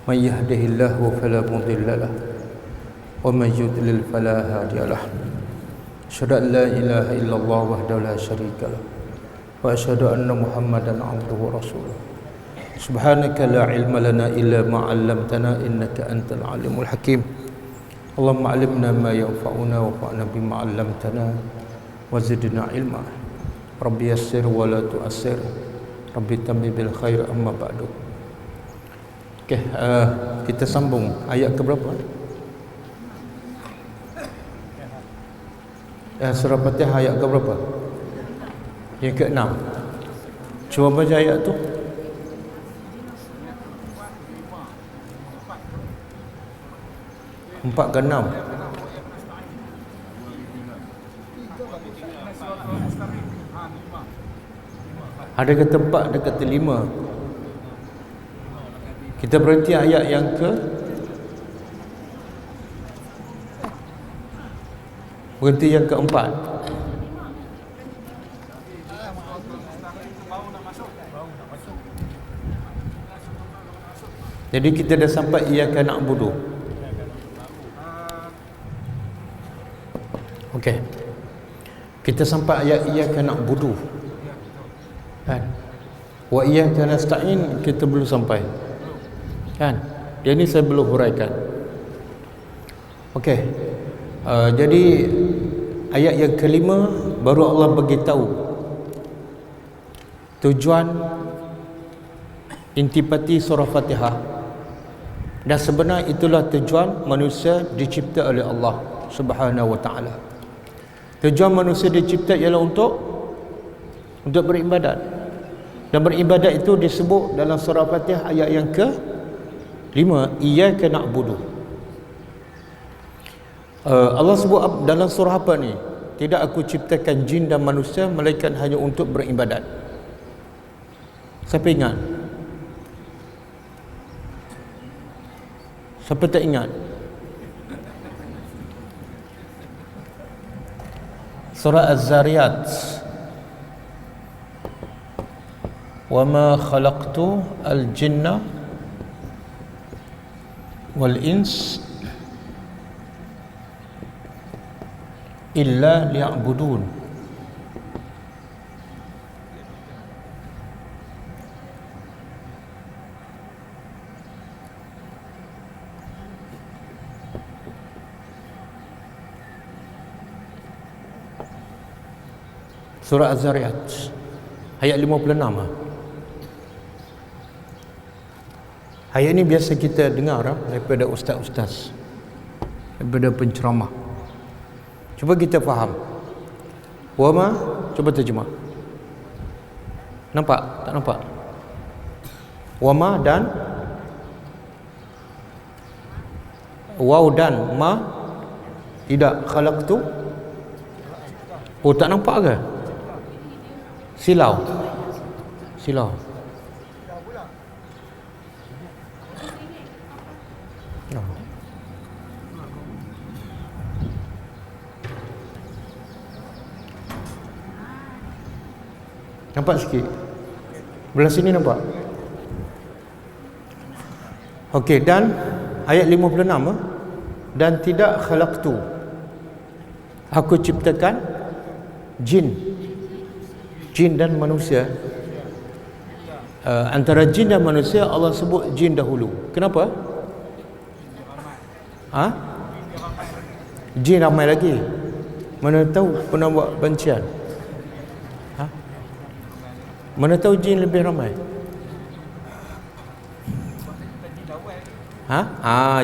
من يهده الله فلا مضل له ومن يضلل فلا هادي له أشهد أن لا إله إلا الله وحده لا شريك له وأشهد أن محمدا عبده ورسوله سبحانك لا علم لنا إلا ما علمتنا إنك أنت العليم الحكيم اللهم علمنا ما ينفعنا وانفعنا بما علمتنا وزدنا علما ربي يسر ولا تؤسر ربي تمم بالخير أما بعد. Okey, kita sambung ayat ke berapa? Surah Fatihah ayat ke berapa? Yang ke-6. Cuba baca ayat tu. Empat ke 6. Ada kata 4, ada kata 5. Kita berhenti ayat yang ke berhenti yang keempat. Jadi kita dah sampai iyyaka na'budu. Okey. Kita sampai ayat iyyaka na'budu. Kan? Wa iyyaka nasta'in kita belum sampai. Kan? Yang ni saya belum huraikan. Okey. Jadi ayat yang kelima baru Allah bagi tahu tujuan intipati surah Fatihah. Dan sebenar itulah tujuan manusia dicipta oleh Allah Subhanahu wa taala. Tujuan manusia dicipta ialah untuk beribadat. Dan beribadat itu disebut dalam surah Fatihah ayat yang ke-5, iyyaka na'budu. Allah sebut dalam surah apa ni? Tidak aku ciptakan jin dan manusia melainkan hanya untuk beribadat. Siapa ingat? Siapa tak ingat? Surah Az-Zariyat. Wa ma khalaqtu al-jinna wal ins illa liya'budun. Surah Az-Zariyat ayat 56. Ayat ini biasa kita dengar daripada ustaz-ustaz, daripada penceramah. Cuba kita faham. Wama, cuba terjemah. Nampak? Tak nampak? Wama dan waw dan ma tidak khalaqtu. Oh, tak nampak ke? Silau. Nampak sikit. Belah sini nampak. Okey, dan ayat 56 dan tidak khalaqtu, aku ciptakan jin dan manusia. Antara jin dan manusia Allah sebut jin dahulu. Kenapa? Jin ramai lagi. Mana tahu pernah buat bancian? Mana tahu jin lebih ramai?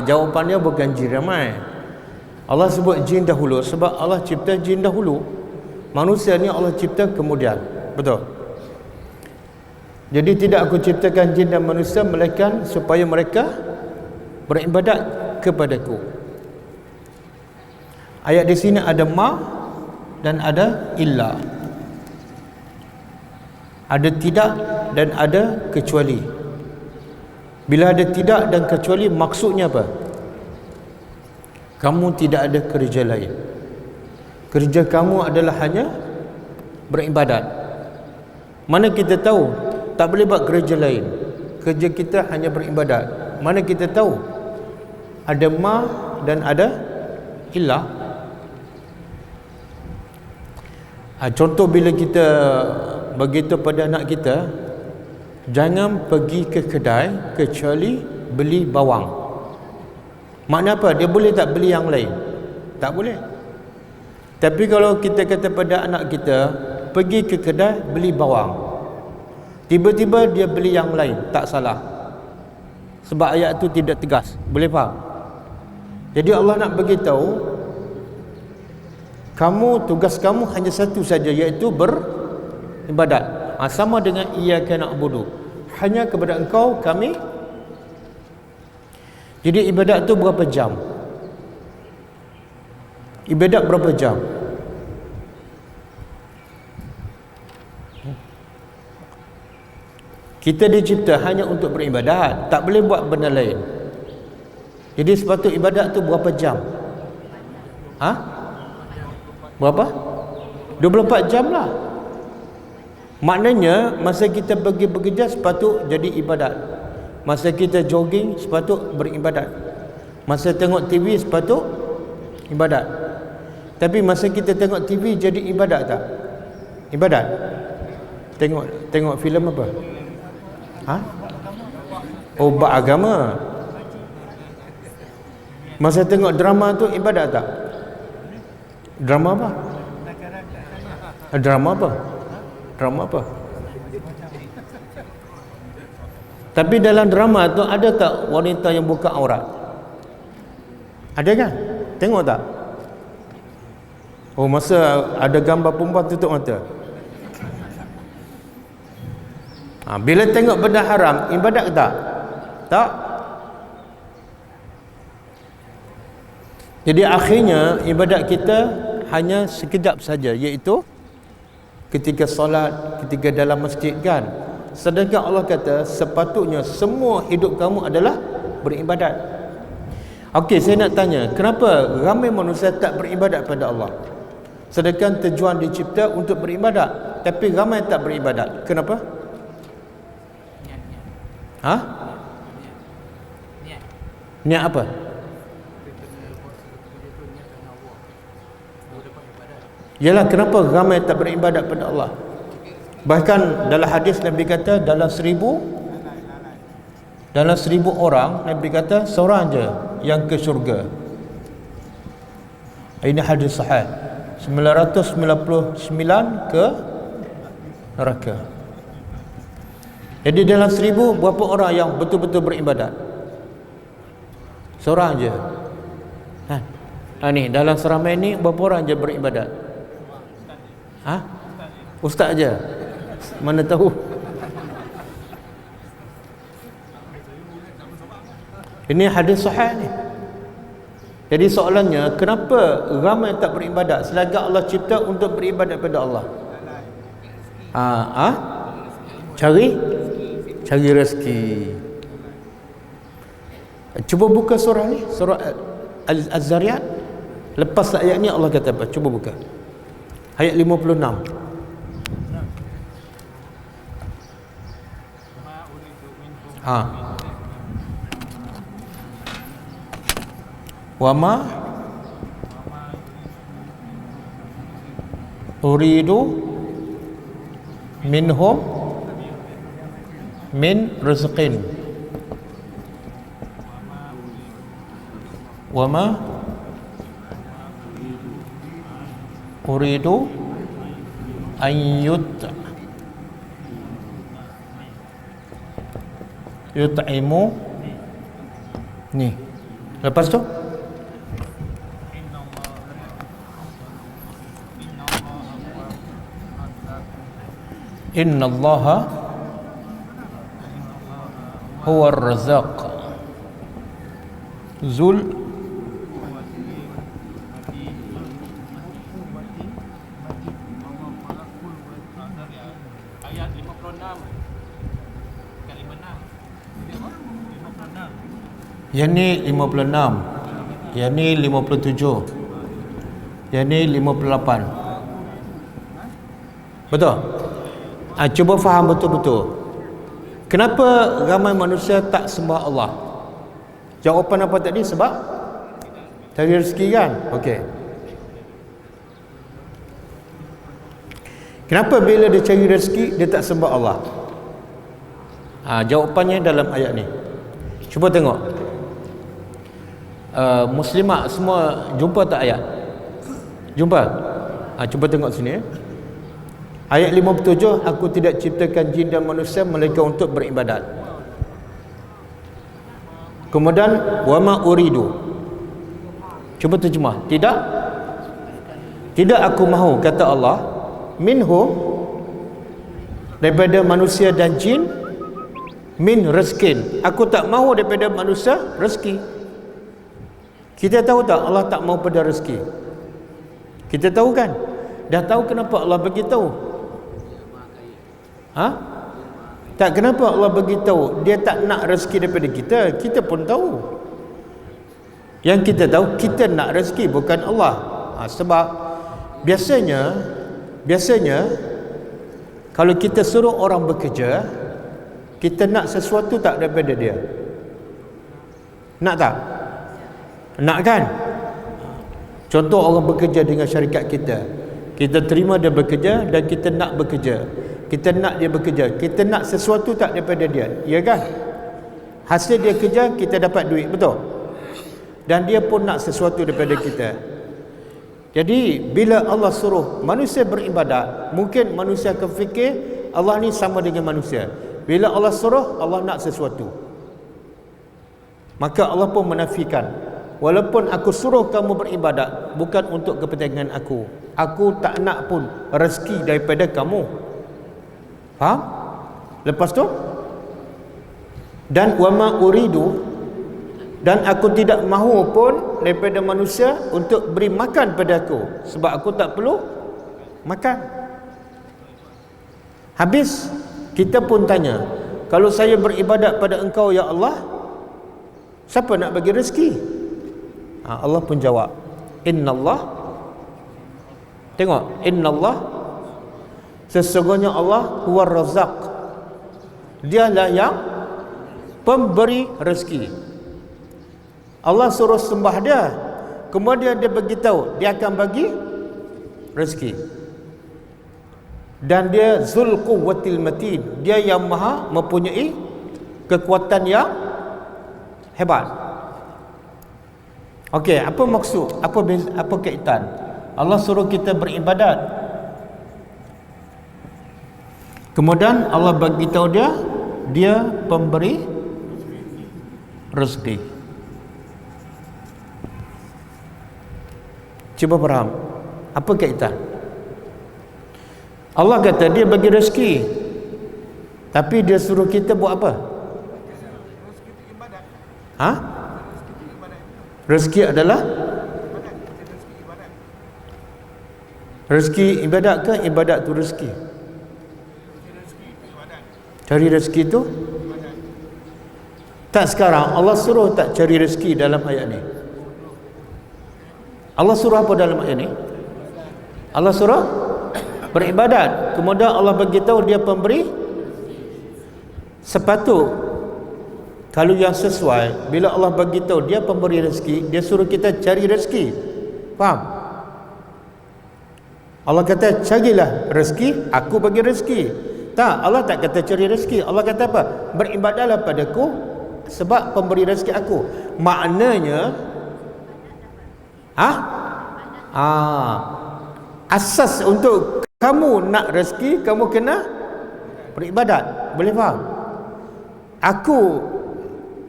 Jawapannya bukan jin ramai. Allah sebut jin dahulu sebab Allah cipta jin dahulu. Manusia ni Allah cipta kemudian. Betul? Jadi tidak aku ciptakan jin dan manusia melainkan supaya mereka beribadat kepadaku. Ayat di sini ada ma dan ada illa. Ada tidak dan ada kecuali. Bila ada tidak dan kecuali, maksudnya apa? Kamu tidak ada kerja lain. Kerja kamu adalah hanya beribadat. Mana kita tahu tak boleh buat kerja lain. Kerja kita hanya beribadat. Mana kita tahu ada ma dan ada illah. Contoh bila kita begitu pada anak kita, jangan pergi ke kedai kecuali beli bawang. Makna apa? Dia boleh tak beli yang lain? Tak boleh. Tapi kalau kita kata pada anak kita, pergi ke kedai beli bawang, tiba-tiba dia beli yang lain, tak salah. Sebab ayat tu tidak tegas. Boleh faham? Jadi Allah nak beritahu, kamu, tugas kamu hanya satu saja, iaitu beribadat. Sama dengan iyyaka na'budu, hanya kepada engkau kami. Jadi ibadat tu berapa jam? Ibadat berapa jam? Kita dicipta hanya untuk beribadat, tak boleh buat benda lain. Jadi sepatutnya ibadat tu berapa jam? Berapa? 24 jam lah. Maknanya masa kita pergi bekerja sepatut jadi ibadat. Masa kita jogging sepatut beribadat. Masa tengok TV sepatut ibadat. Tapi masa kita tengok TV jadi ibadat tak? Ibadat. Tengok filem apa? Obat agama. Masa tengok drama tu ibadat tak? Drama apa? Drama apa? Drama apa? Tapi dalam drama tu ada tak wanita yang buka aurat? Ada kan? Tengok tak? Oh, masa ada gambar perempuan tutup mata. Bila tengok benda haram, ibadat ke tak? Tak. Jadi akhirnya ibadat kita hanya sekejap saja, iaitu ketika solat, ketika dalam masjid kan. Sedangkan Allah kata sepatutnya semua hidup kamu adalah beribadat. Okey, saya nak tanya, kenapa ramai manusia tak beribadat pada Allah? Sedangkan tujuan dicipta untuk beribadat, tapi ramai tak beribadat. Kenapa? Niat apa? Yalah, kenapa ramai tak beribadat pada Allah? Bahkan dalam hadis Nabi kata dalam 1000 orang, Nabi kata seorang je yang ke syurga. Ini hadis sahih. 999 ke neraka. Jadi dalam 1000 berapa orang yang betul-betul beribadat? Seorang je. Ni dalam seramai ni berapa orang je beribadat? Ustaz je. Mana tahu? Ini hadis sahih ni. Jadi soalannya, kenapa ramai tak beribadat sedangkan Allah cipta untuk beribadat pada Allah? Cari rezeki. Cuba buka surah ni, surah Az-Zariyat. Lepas ayat ni Allah kata apa? Cuba buka. Ayat 56. Wama uridu minhum min rizqin wama uridu an yut'imu. Ni lepas tu innallaha huwa ar-razzaq zul ayat 56 kat 56. Yang ni 56, yang ni 57, yang ni 58. Betul? Cuba faham betul-betul. Kenapa ramai manusia tak sembah Allah? Jawapan apa tadi? Sebab cari rezeki kan? Okey. Kenapa bila dia cari rezeki dia tak sembah Allah? Jawapannya dalam ayat ni. Cuba tengok. Muslimat semua jumpa tak ayat? Jumpa? Cuba tengok sini. Ayat 57, aku tidak ciptakan jin dan manusia melainkan untuk beribadat. Kemudian wama uridu. Cuba terjemah. Tidak aku mahu, kata Allah, minhum, daripada manusia dan jin, min rezkin, aku tak mahu daripada manusia rezeki. Kita tahu tak Allah tak mahu pada rezeki? Kita tahu kan? Dah tahu kenapa Allah beritahu? Tak, kenapa Allah beritahu dia tak nak rezeki daripada kita? Kita pun tahu. Yang kita tahu kita nak rezeki, bukan Allah. Sebab biasanya kalau kita suruh orang bekerja, kita nak sesuatu tak daripada dia? Nak tak? Nak kan? Contoh orang bekerja dengan syarikat kita, kita terima dia bekerja dan kita nak bekerja, kita nak dia bekerja, kita nak sesuatu tak daripada dia, ya kan? Hasil dia kerja kita dapat duit, betul? Dan dia pun nak sesuatu daripada kita. Jadi bila Allah suruh manusia beribadat, mungkin manusia akan fikir Allah ni sama dengan manusia. Bila Allah suruh, Allah nak sesuatu, maka Allah pun menafikan, walaupun aku suruh kamu beribadat bukan untuk kepentingan aku tak nak pun rezeki daripada kamu. Faham? Lepas tu, dan wama uridu, dan aku tidak mahu pun daripada manusia untuk beri makan pada aku, sebab aku tak perlu makan. Habis kita pun tanya, kalau saya beribadat pada engkau ya Allah, siapa nak bagi rezeki? Allah pun jawab, innallah, tengok, innallah, sesungguhnya Allah huwar razaq, dialah yang pemberi rezeki. Allah suruh sembah dia, kemudian dia beritahu dia akan bagi rezeki. Dan dia zul quwwatil matin, dia yang maha mempunyai kekuatan yang hebat. Okey, apa maksud? Apa kaitan? Allah suruh kita beribadat, kemudian Allah bagi tahu dia pemberi rezeki. Cuba faham apa kaitan? Allah kata dia bagi rezeki, tapi dia suruh kita buat apa? Rezeki adalah rezeki ibadat ke? Ibadat tu rezeki. Cari rezeki tu tak sekarang Allah suruh tak cari rezeki dalam ayat ni? Allah suruh apa dalam ayat ni? Allah suruh beribadat, kemudian Allah beritahu dia pemberi. Sepatut kalau yang sesuai, bila Allah beritahu dia pemberi rezeki, dia suruh kita cari rezeki. Faham? Allah kata carilah rezeki, aku bagi rezeki. Tak, Allah tak kata cari rezeki. Allah kata apa? Beribadatlah padaku sebab pemberi rezeki aku. Maknanya asas untuk kamu nak rezeki, kamu kena beribadat. Boleh faham?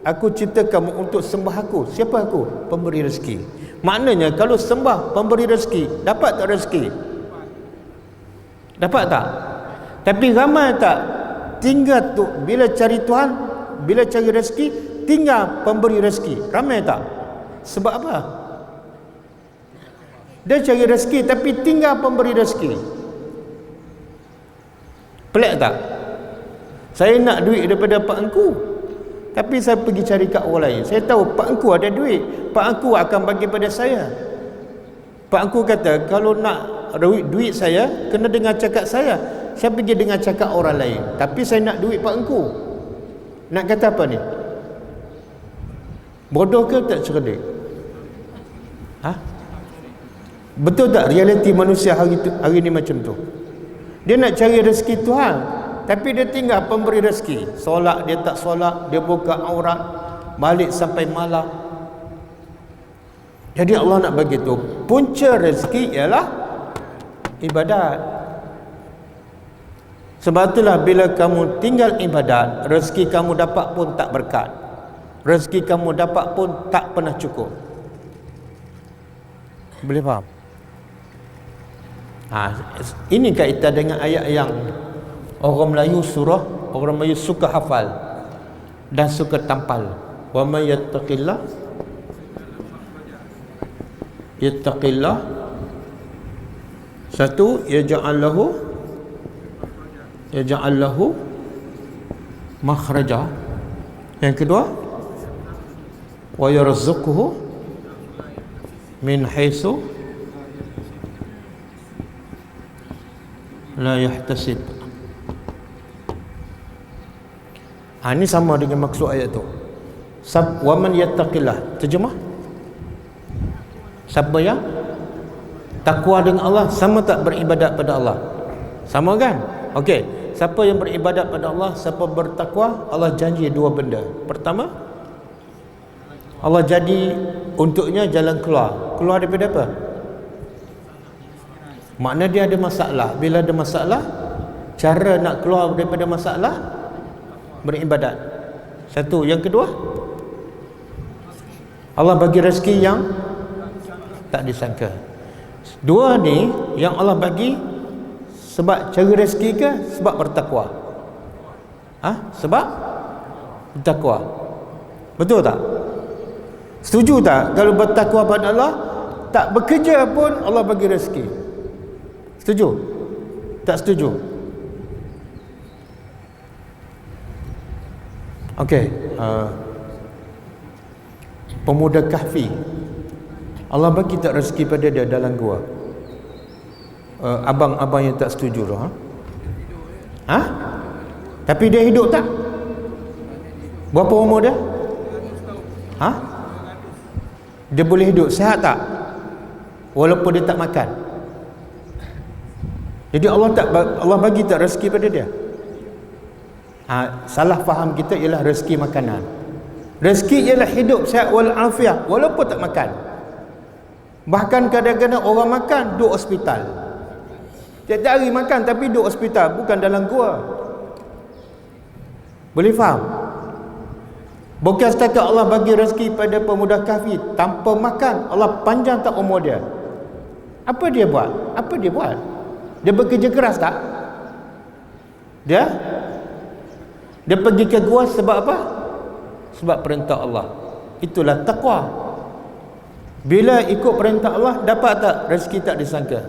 Aku cipta kamu untuk sembah aku. Siapa aku? Pemberi rezeki. Maknanya kalau sembah pemberi rezeki, dapat tak rezeki? Dapat tak? Tapi ramai tak tinggal tu, bila cari Tuhan, bila cari rezeki, tinggal pemberi rezeki. Ramai tak? Sebab apa? Dia cari rezeki tapi tinggal pemberi rezeki. Pelik tak? Saya nak duit daripada pak engku, tapi saya pergi cari kat orang lain. Saya tahu pak engku ada duit, pak engku akan bagi pada saya. Pak engku kata kalau nak duit saya kena dengar cakap saya. Saya pergi dengar cakap orang lain, tapi saya nak duit pak engku. Nak kata apa ni? Bodoh ke tak cerdik? Betul tak realiti manusia hari ni macam tu? Dia nak cari rezeki Tuhan, tapi dia tinggal pemberi rezeki. Solat dia tak solat, dia buka aurat, balik sampai malam. Jadi Allah nak bagi tu, punca rezeki ialah ibadat. Sebab itulah bila kamu tinggal ibadat, rezeki kamu dapat pun tak berkat, rezeki kamu dapat pun tak pernah cukup. Boleh faham? Ini kaitan dengan ayat yang orang Melayu suka hafal dan suka tampal. Wa may yattaqillah satu, yaj'al lahu makhraja. Yang kedua, wa yarzuquhu min haitsu la yahtasib. Ini sama dengan maksud ayat tu. Wa man yattaqillah, terjemah, siapa yang takwa dengan Allah, sama tak beribadat pada Allah? Sama kan? Okey, siapa yang beribadat pada Allah, siapa bertakwa, Allah janji dua benda. Pertama, Allah jadi untuknya jalan keluar. Keluar daripada apa? Makna dia ada masalah. Bila ada masalah, cara nak keluar daripada masalah, beribadat. Satu. Yang kedua, Allah bagi rezeki yang tak disangka. Dua ni yang Allah bagi sebab cari rezeki ke sebab bertakwa? Sebab bertakwa. Betul tak? Setuju tak? Kalau bertakwa pada Allah, tak bekerja pun Allah bagi rezeki. Setuju? Tak setuju? Okey, pemuda Kahfi, Allah bagi tak rezeki pada dia dalam gua? Abang-abang yang tak setuju tu, tapi dia hidup tak? Berapa umur dia? Dia boleh hidup, sihat tak? Walaupun dia tak makan. Jadi Allah bagi tak rezeki pada dia? Salah faham kita ialah rezeki makanan. Rezeki ialah hidup sihat walafiat walaupun tak makan. Bahkan kadang-kadang orang makan duduk hospital. Tiap-tiap hari makan tapi duduk hospital, bukan dalam gua. Boleh faham? Bukan setakat Allah bagi rezeki pada pemuda Kahfi tanpa makan, Allah panjang tak umur dia. Apa dia buat? Dia bekerja keras tak? Dia pergi ke gua sebab apa? Sebab perintah Allah. Itulah takwa. Bila ikut perintah Allah, dapat tak rezeki tak disangka?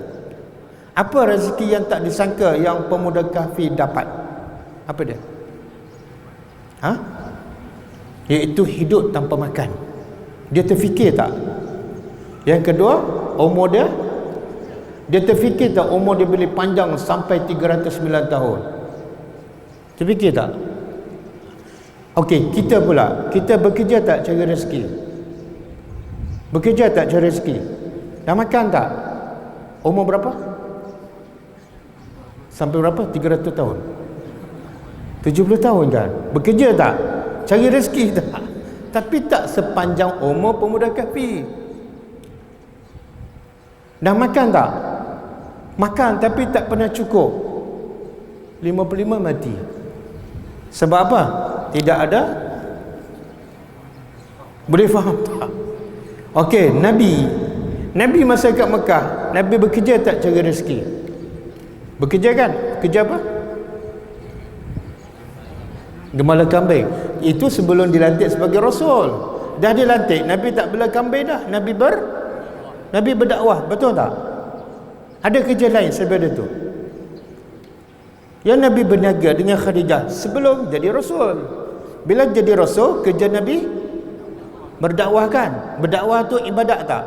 Apa rezeki yang tak disangka yang pemuda Kahfi dapat? Apa dia? Iaitu hidup tanpa makan. Dia terfikir tak? Yang kedua, umur dia terfikir tak umur dia boleh panjang sampai 309 tahun? Terfikir tak? Okey, kita pula, kita bekerja tak cari rezeki? Bekerja tak cari rezeki? Dah makan tak? Umur berapa? Sampai berapa? 300 tahun? 70 tahun kan? Bekerja tak? Cari rezeki tak? Tapi tak sepanjang umur pemuda Kahfi. Dah makan tak? Makan tapi tak pernah cukup. 55 mati. Sebab apa? Tidak ada. Boleh faham tak? Okey, Nabi masa kat Mekah, Nabi bekerja tak cari rezeki? Bekerja kan? Kerja apa? Gembala kambing. Itu sebelum dilantik sebagai Rasul. Dah dilantik, Nabi tak bela kambing dah. Nabi berdakwah. Betul tak? Ada kerja lain daripada tu. Yang Nabi berniaga dengan Khadijah sebelum jadi Rasul. Bila jadi Rasul, kerja Nabi berdakwah kan? Berdakwah tu ibadat tak?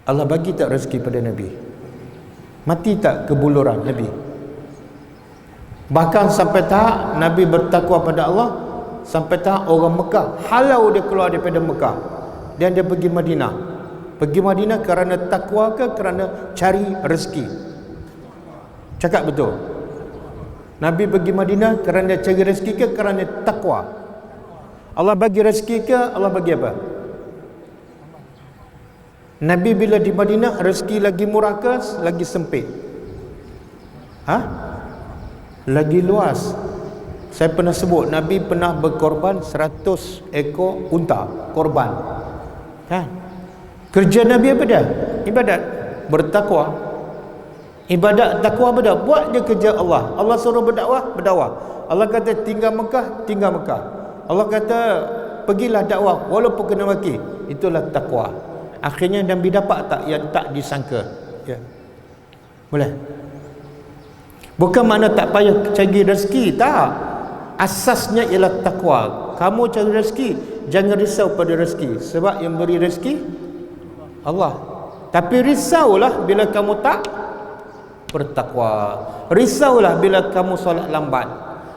Allah bagi tak rezeki pada Nabi? Mati tak kebuluran Nabi? Bahkan sampai tahap Nabi bertakwa pada Allah, sampai tahap orang Mekah halau dia keluar daripada Mekah dan dia pergi Madinah. Pergi Madinah kerana takwa ke kerana cari rezeki? Cakap betul. Nabi pergi Madinah kerana cari rezeki ke kerana takwa? Allah bagi rezeki ke Allah bagi apa? Nabi bila di Madinah rezeki lagi murah ke lagi sempit? Lagi luas. Saya pernah sebut Nabi pernah berkorban 100 ekor unta korban. Kan? Kerja Nabi apa dia? Ibadat, bertakwa. Ibadat takwa benda. Buat je kerja Allah. Allah suruh berdakwah, berdakwah. Allah kata tinggal Mekah, tinggal Mekah. Allah kata pergilah dakwah walaupun kena maki. Itulah takwa. Akhirnya Nabi dapat tak yang tak disangka? Ya. Boleh? Bukan makna tak payah cari rezeki, tak. Asasnya ialah takwa. Kamu cari rezeki, jangan risau pada rezeki, sebab yang beri rezeki Allah. Tapi risaulah bila kamu tak bertakwa. Risaulah bila kamu solat lambat.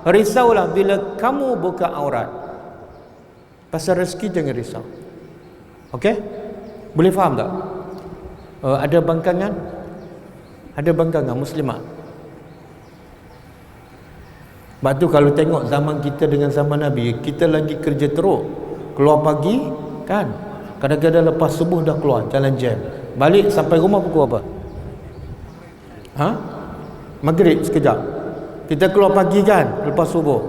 Risaulah bila kamu buka aurat. Pasal rezeki jangan risau. Okey? Boleh faham tak? Ada bangkangan? Ada bangkangan muslimat? Sebab tu kalau tengok zaman kita dengan zaman Nabi, kita lagi kerja teruk. Keluar pagi, kan? Kadang-kadang lepas subuh dah keluar, jalan jam. Balik sampai rumah pukul apa? Maghrib sekejap. Kita keluar pagi kan, lepas subuh.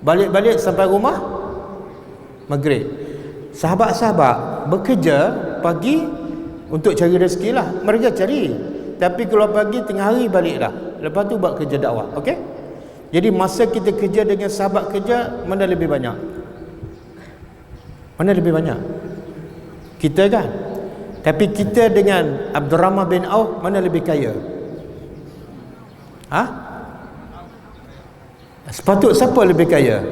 Balik-balik sampai rumah maghrib. Sahabat-sahabat bekerja pagi untuk cari rezeki lah. Mereka cari. Tapi keluar pagi tengah hari balik dah. Lepas tu buat kerja dakwah. Okey? Jadi masa kita kerja dengan sahabat kerja, mana lebih banyak? Mana lebih banyak? Kita kan? Tapi kita dengan Abdurrahman bin Auf, mana lebih kaya? Sepatut siapa lebih kaya?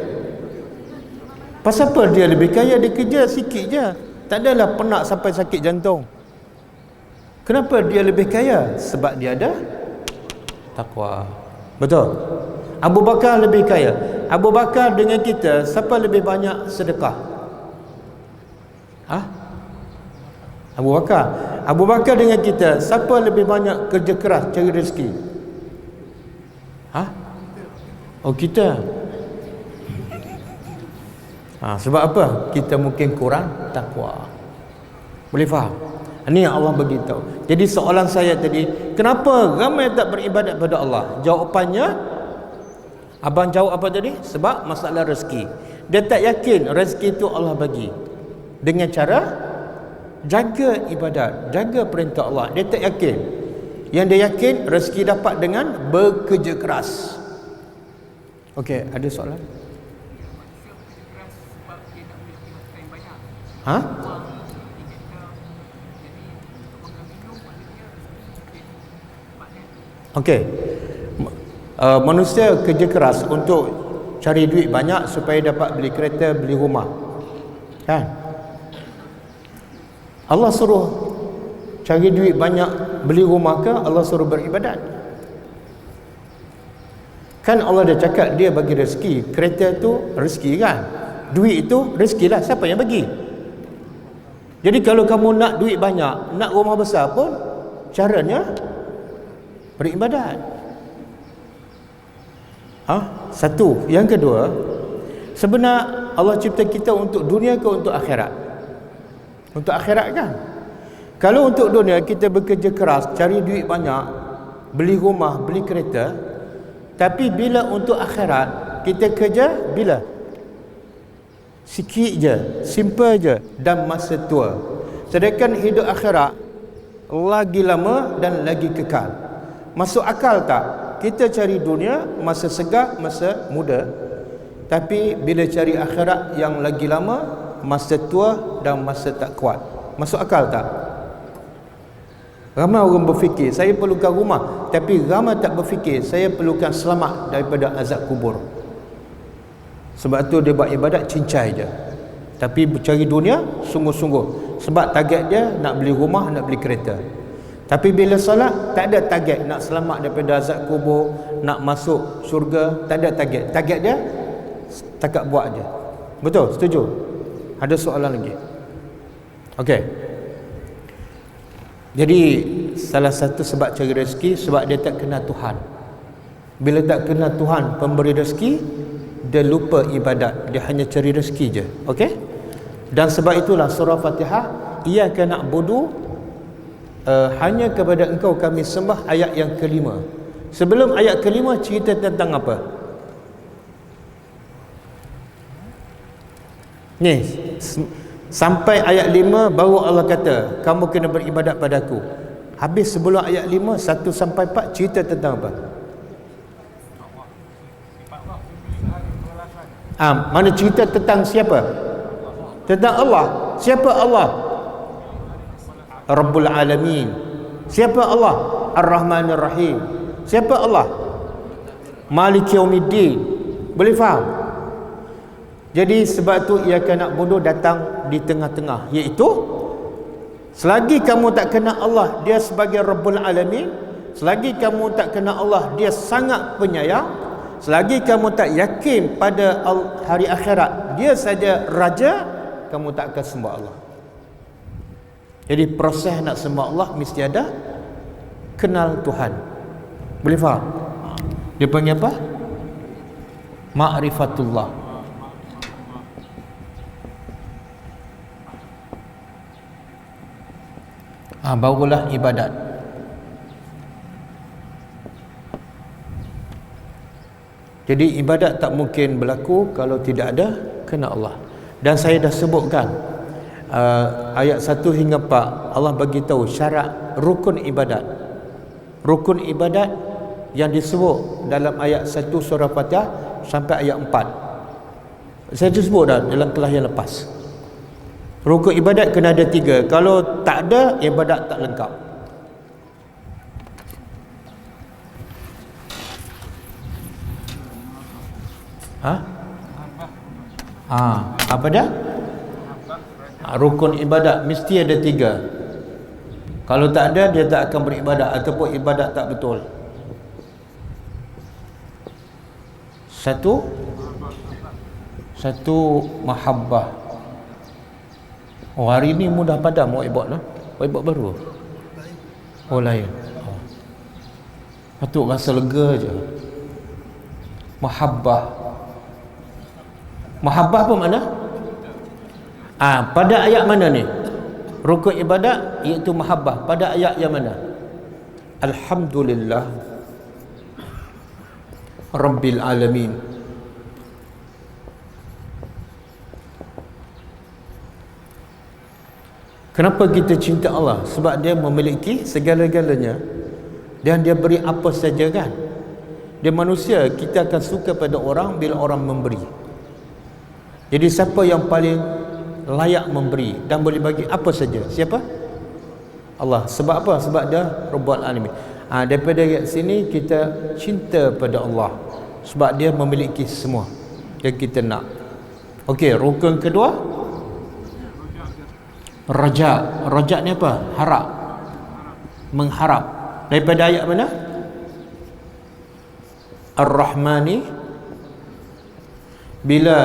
Pasal apa dia lebih kaya? Dia kerja sikit je, tak adalah penat sampai sakit jantung. Kenapa dia lebih kaya? Sebab dia ada takwa. Betul? Abu Bakar lebih kaya. Abu Bakar dengan kita, siapa lebih banyak sedekah? Abu Bakar. Abu Bakar dengan kita, siapa lebih banyak kerja keras cari rezeki? Oh, kita. Sebab apa? Kita mungkin kurang takwa. Boleh faham? Ini yang Allah beritahu. Jadi soalan saya tadi, kenapa ramai tak beribadat pada Allah? Jawapannya, abang jawab apa tadi? Sebab masalah rezeki. Dia tak yakin rezeki itu Allah bagi dengan cara jaga ibadat, jaga perintah Allah. Dia tak yakin. Yang dia yakin rezeki dapat dengan bekerja keras. Okey, ada soalan? Okey. Manusia kerja keras untuk cari duit banyak supaya dapat beli kereta, beli rumah. Kan? Allah suruh cari duit banyak, beli rumah ke Allah suruh beribadat? Kan Allah dah cakap dia bagi rezeki. Kereta tu rezeki kan? Duit itu rezeki lah. Siapa yang bagi? Jadi kalau kamu nak duit banyak, nak rumah besar pun, caranya beribadat. Satu. Yang kedua, sebenar Allah cipta kita untuk dunia ke untuk akhirat? Untuk akhirat kan? Kalau untuk dunia kita bekerja keras, cari duit banyak, beli rumah, beli kereta. Tapi bila untuk akhirat, kita kerja bila? Sikit je, simple je, dan masa tua. Sedangkan hidup akhirat lagi lama dan lagi kekal. Masuk akal tak? Kita cari dunia masa segar, masa muda. Tapi bila cari akhirat yang lagi lama, masa tua dan masa tak kuat. Masuk akal tak? Ramai orang berfikir saya perlukan rumah, tapi ramai tak berfikir saya perlukan selamat daripada azab kubur. Sebab tu dia buat ibadat cincai je. Tapi cari dunia sungguh-sungguh. Sebab target dia nak beli rumah, nak beli kereta. Tapi bila solat tak ada target nak selamat daripada azab kubur, nak masuk syurga, tak ada target. Target dia setakat buat je. Betul? Setuju? Ada soalan lagi? Okey. Jadi salah satu sebab cari rezeki sebab dia tak kenal Tuhan. Bila tak kenal Tuhan pemberi rezeki, dia lupa ibadat, dia hanya cari rezeki je. Okey? Dan sebab itulah surah Fatihah, iyyaka na'budu, hanya kepada engkau kami sembah, ayat yang kelima. Sebelum ayat kelima cerita tentang apa? Ni sampai ayat 5 baru Allah kata kamu kena beribadat padaku. Habis sebelum ayat 5 1 sampai 4 cerita tentang apa? Mana cerita tentang siapa? Tentang Allah. Siapa Allah? Rabbul Alamin. Siapa Allah? Ar-Rahmanir Rahim. Siapa Allah? Maliki Yaumiddin. Boleh faham? Jadi sebab tu iyyaka na'budu datang di tengah-tengah, iaitu selagi kamu tak kenal Allah dia sebagai Rabbul Alamin, selagi kamu tak kenal Allah dia sangat penyayang, selagi kamu tak yakin pada hari akhirat dia saja raja, kamu tak akan sembah Allah. Jadi proses nak sembah Allah mesti ada kenal Tuhan. Boleh faham? Dia panggil apa? Ma'rifatullah. Barulah ibadat. Jadi ibadat tak mungkin berlaku kalau tidak ada kenal Allah. Dan saya dah sebutkan ayat 1 hingga 4 Allah bagi tahu syarat rukun ibadat. Rukun ibadat yang disebut dalam ayat 1 surah Fatihah sampai ayat 4. Saya dah sebut dah dalam kelas yang lepas. Rukun ibadat kena ada 3. Kalau tak ada, ibadat tak lengkap. Apa dah? Rukun ibadat mesti ada 3. Kalau tak ada, dia tak akan beribadat ataupun ibadat tak betul. Satu mahabbah. Oh, hari ni mudah padam awak buat lah. Awak buat baru. Oh, lain. Patut rasa lega je. Mahabbah. Mahabbah apa makna? Pada ayat mana ni? Rukun ibadat iaitu mahabbah. Pada ayat yang mana? Alhamdulillah Rabbil Alamin. Kenapa kita cinta Allah? Sebab dia memiliki segala-galanya dan dia beri apa saja kan. Dia manusia, kita akan suka pada orang bila orang memberi. Jadi siapa yang paling layak memberi dan boleh bagi apa saja? Siapa? Allah. Sebab apa? Sebab dia Rabbul Alamin. Daripada sini kita cinta pada Allah sebab dia memiliki semua yang kita nak. Okey, rukun kedua Raja. Raja ni apa? Harap. Mengharap. Daripada ayat mana? Ar-Rahmani. Bila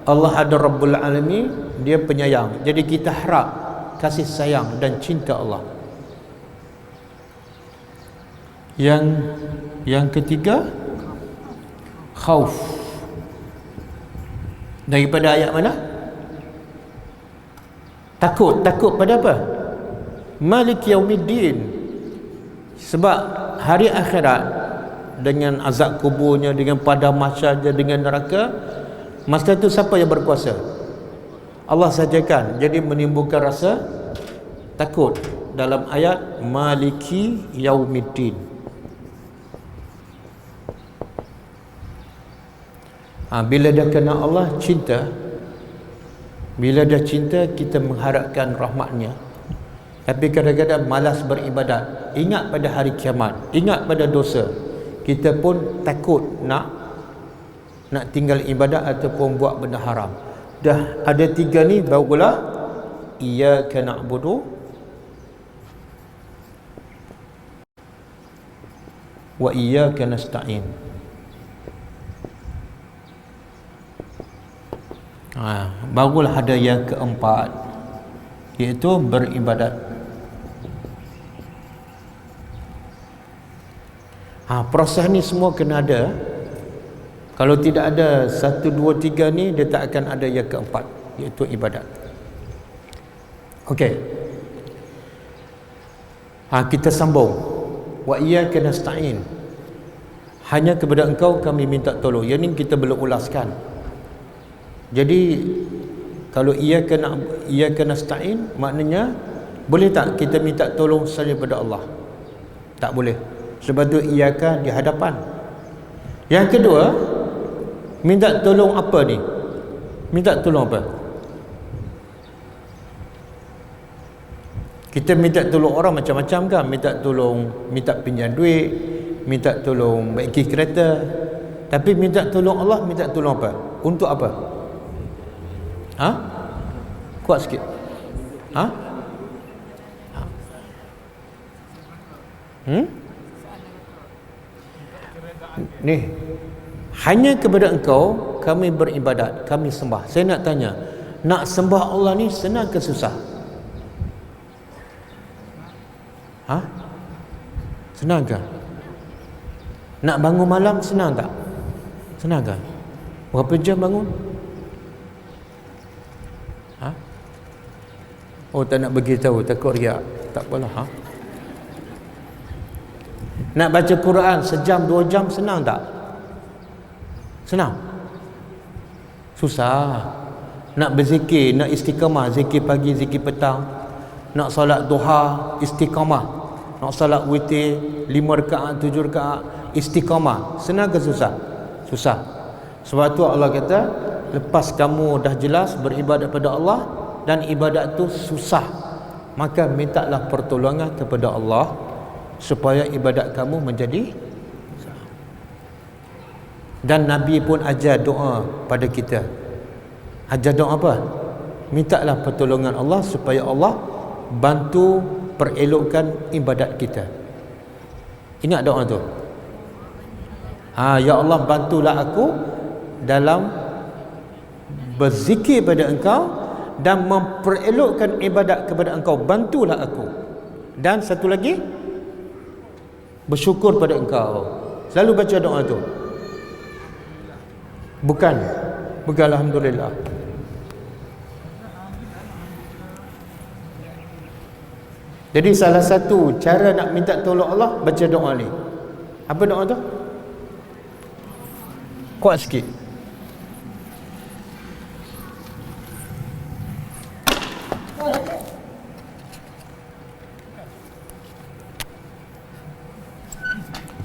Allah ada Rabbul Alamin, dia penyayang. Jadi kita harap kasih sayang dan cinta Allah. Yang ketiga khauf. Daripada ayat mana? Takut pada apa? Maliki Yaumiddin. Sebab hari akhirat dengan azab kuburnya, dengan padang mahsyarnya, dengan neraka, masa itu siapa yang berkuasa? Allah sajakan. Jadi menimbulkan rasa takut dalam ayat Maliki Yaumiddin. Bila dah kenal Allah, cinta. Bila dah cinta, kita mengharapkan rahmatnya. Tapi kadang-kadang malas beribadat. Ingat pada hari kiamat, ingat pada dosa. Kita pun takut nak tinggal ibadat ataupun buat benda haram. Dah ada 3 ni, barulah iyyaka na'budu wa iyyaka nasta'in. Barulah ada yang keempat, iaitu beribadat. Proses ni semua kena ada. Kalau tidak ada 1, 2, 3 ni, dia tak akan ada yang keempat, iaitu ibadat. Okey. Kita sambung. Wa iyyaka nasta'in. Hanya kepada engkau kami minta tolong. Yang ni kita belum ulaskan. Jadi kalau iyyaka nasta'in, maknanya boleh tak kita minta tolong saja kepada Allah? Tak boleh. Sebab tu iyyaka di hadapan. Yang kedua, minta tolong apa ni? Minta tolong apa? Kita minta tolong orang macam-macam kan? Minta tolong, minta pinjam duit, minta tolong baiki kereta. Tapi minta tolong Allah, minta tolong apa? Untuk apa? Kuat sikit. Ni, hanya kepada engkau kami beribadat, kami sembah. Saya nak tanya, nak sembah Allah ni senang ke susah? Senang ke? Nak bangun malam senang tak? Senang ke? Berapa jam bangun? Oh, tak nak bagi tahu, takut riak. Tak apalah. Nak baca Quran sejam 2 jam senang tak? Senang? Susah. Nak berzikir, nak istiqamah, zikir pagi, zikir petang, nak solat duha, istiqamah, nak solat witir 5 rakaat, 7 rakaat, istiqamah, senang ke susah? Susah. Sebab tu Allah kata, lepas kamu dah jelas beribadat kepada Allah dan ibadat tu susah, maka mintalah pertolongan kepada Allah supaya ibadat kamu menjadi. Dan Nabi pun ajar doa pada kita. Ajar doa apa? Mintalah pertolongan Allah supaya Allah bantu perelokkan ibadat kita. Ingat doa tu? Ya Allah, bantulah aku dalam berzikir pada engkau dan memperelokkan ibadat kepada engkau. Bantulah aku. Dan satu lagi, bersyukur pada engkau. Selalu baca doa tu. Bukan alhamdulillah. Jadi salah satu cara nak minta tolong Allah, baca doa ni. Apa doa tu? Kuat sikit.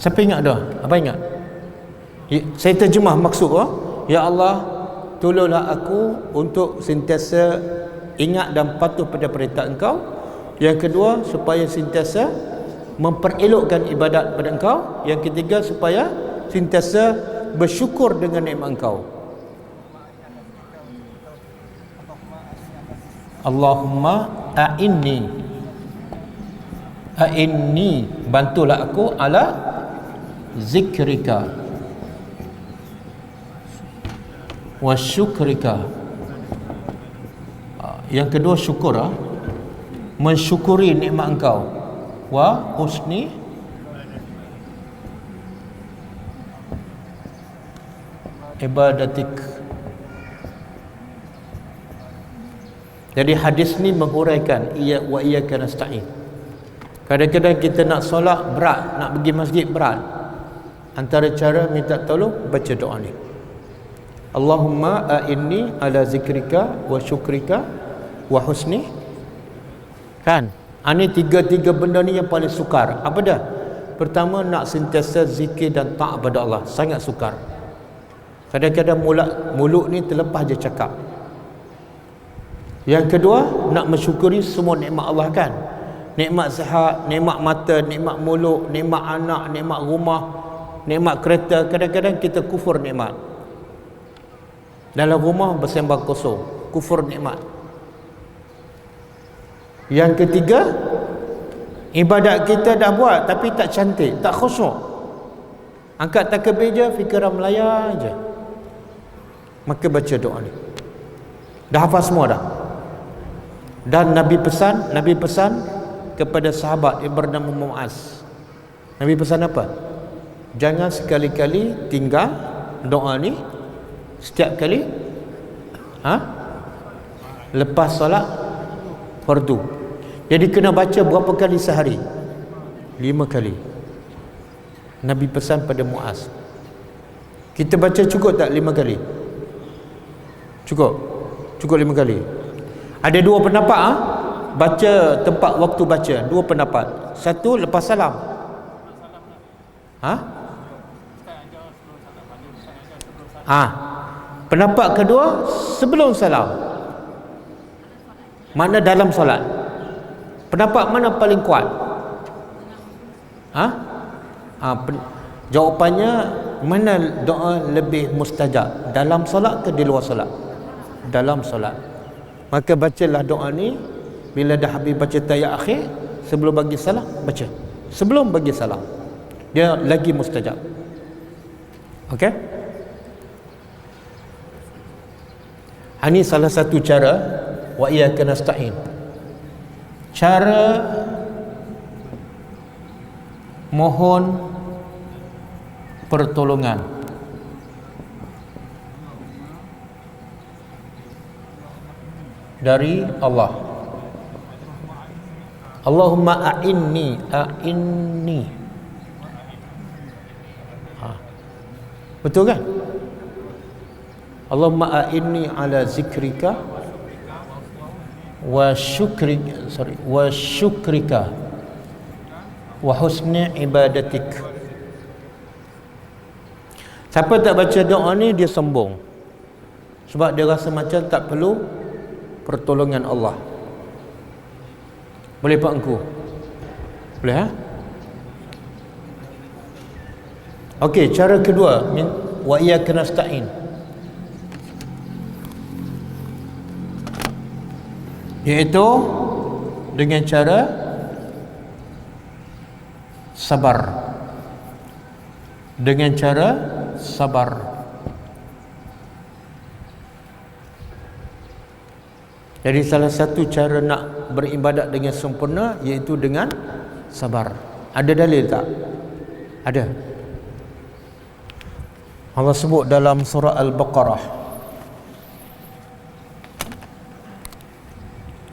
Siapa ingat dah? Apa ingat? Saya terjemah maksud Ya Allah, tolonglah aku untuk sentiasa ingat dan patuh pada perintah engkau. Yang kedua, supaya sentiasa memperelokkan ibadat pada engkau. Yang ketiga, supaya sentiasa bersyukur dengan nikmat engkau. Allahumma a'inni, bantulah aku ala zikrika wa syukrika. Yang kedua syukur, mensyukuri nikmat engkau, wa husni ibadatik. Jadi hadis ni menghuraikan wa iyyaka nasta'in. Kadang-kadang kita nak solat berat, nak pergi masjid berat. Antara cara minta tolong baca doa ni. Allahumma a'inni ala zikrika wa syukrika wa husni. Kan? Ini tiga benda ni yang paling sukar. Apa dah? Pertama, nak sentiasa zikir dan taat pada Allah. Sangat sukar. Kadang-kadang mulut ni terlepas je cakap. Yang kedua, nak mensyukuri semua nikmat Allah kan. Nikmat sihat, nikmat mata, nikmat mulut, nikmat anak, nikmat rumah, nikmat kereta. Kadang-kadang kita kufur nikmat. Dalam rumah bersembang kosong, kufur nikmat. Yang ketiga, ibadat kita dah buat tapi tak cantik, tak khusyuk. Angkat takbir je, fikiran melayar je. Maka baca doa ni. Dah hafal semua dah. Dan Nabi pesan kepada sahabat yang bernama Muaz. Nabi pesan apa? Jangan sekali-kali tinggal doa ni setiap kali lepas solat fardu. Jadi kena baca berapa kali sehari? 5 kali. Nabi pesan pada Muaz. Kita baca cukup tak 5 kali? Cukup 5 kali. Ada dua pendapat baca tempat waktu baca, dua pendapat. Satu lepas salam. Pendapat kedua sebelum salam. Mana dalam solat? Pendapat mana paling kuat? Jawapannya mana doa lebih mustajab? Dalam solat ke di luar solat? Dalam solat. Maka bacalah doa ni bila dah habis baca tahiyat akhir, sebelum bagi salam baca. Sebelum bagi salam. Dia lagi mustajab. Okey? Ini salah satu cara wa iyyaka nasta'in. Cara mohon pertolongan dari Allah. Allahumma a'inni. Betul kan? Allahumma a'inni ala zikrika wa syukrika wa husni ibadatik. Siapa tak baca doa ni dia sombong. Sebab dia rasa macam tak perlu pertolongan Allah. Boleh Pak Engku? Boleh Okey, cara kedua wa iyyaka nasta'in, iaitu dengan cara sabar. Dengan cara sabar. Jadi salah satu cara nak beribadat dengan sempurna iaitu dengan sabar. Ada dalil tak? Ada. Allah sebut dalam surah Al-Baqarah,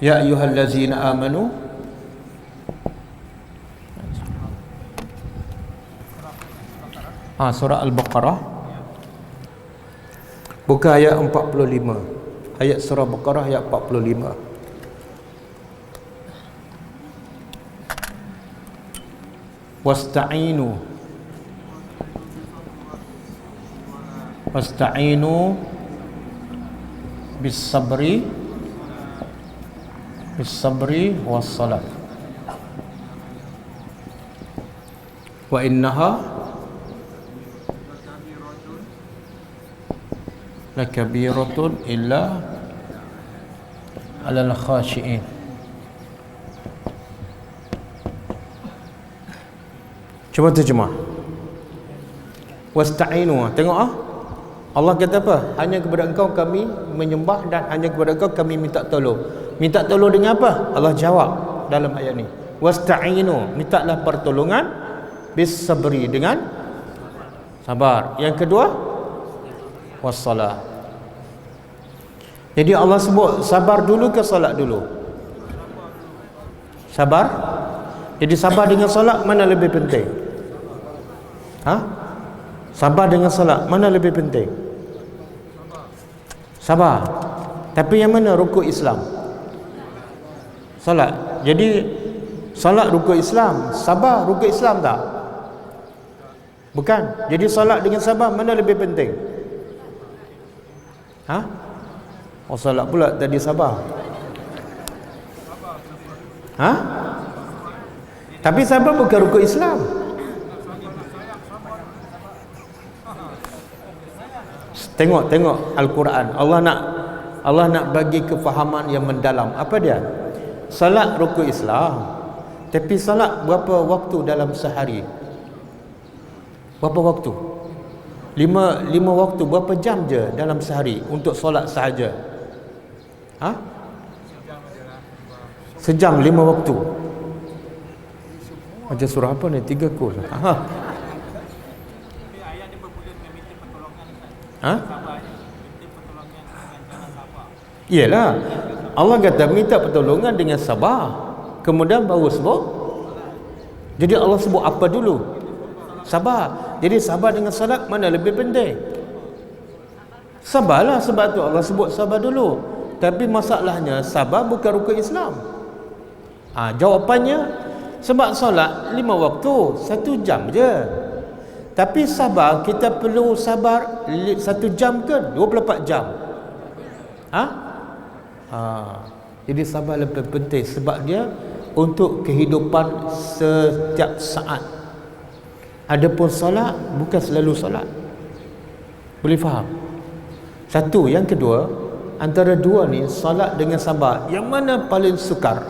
ya ayyuhallazina amanu surah Al-Baqarah, buka ayat 45. Ayat surah Baqarah ayat 45. Wasta'inu bis-sabri was-salat wa innaha lakabiratun illa 'alal khashi'in. Cuba terjemah. Wasta'inu, tengok Allah kata apa? Hanya kepada engkau kami menyembah dan hanya kepada engkau kami minta tolong. Minta tolong dengan apa? Allah jawab dalam ayat ni. Wasta'inu, mintalah pertolongan bis-sabri, dengan sabar. Yang kedua was-salah. Jadi Allah sebut sabar dulu ke solat dulu? Sabar. Jadi sabar dengan solat mana lebih penting? Sabar dengan solat mana lebih penting? Sabar. Tapi yang mana rukun Islam? Solat. Jadi solat rukun Islam, sabar rukun Islam tak? Bukan. Jadi solat dengan sabar mana lebih penting? Solat pula tadi sabar. Tapi sabar bukan rukun Islam. Tengok Al-Quran. Allah nak bagi kefahaman yang mendalam. Apa dia? Salat rukun Islam. Tapi salat berapa waktu dalam sehari? Berapa waktu? 5 waktu. Berapa jam je dalam sehari untuk solat sahaja? Ha? Sejam 5 waktu. Macam surah apa ni? 3 kul. Ha? Ha? Iyalah. Allah kata minta pertolongan dengan sabar. Kemudian baru sebut. Jadi Allah sebut apa dulu? Sabar. Jadi sabar dengan salat mana lebih penting? Sabarlah, sebab tu Allah sebut sabar dulu. Tapi masalahnya sabar bukan rukun Islam. Jawapannya sebab solat 5 waktu 1 jam je. Tapi sabar kita perlu sabar 1 jam ke 24 jam? Jadi sabar lebih penting sebab dia untuk kehidupan setiap saat. Adapun solat bukan selalu solat. Boleh faham? Satu. Yang kedua, antara dua ni solat dengan sabar, yang mana paling sukar?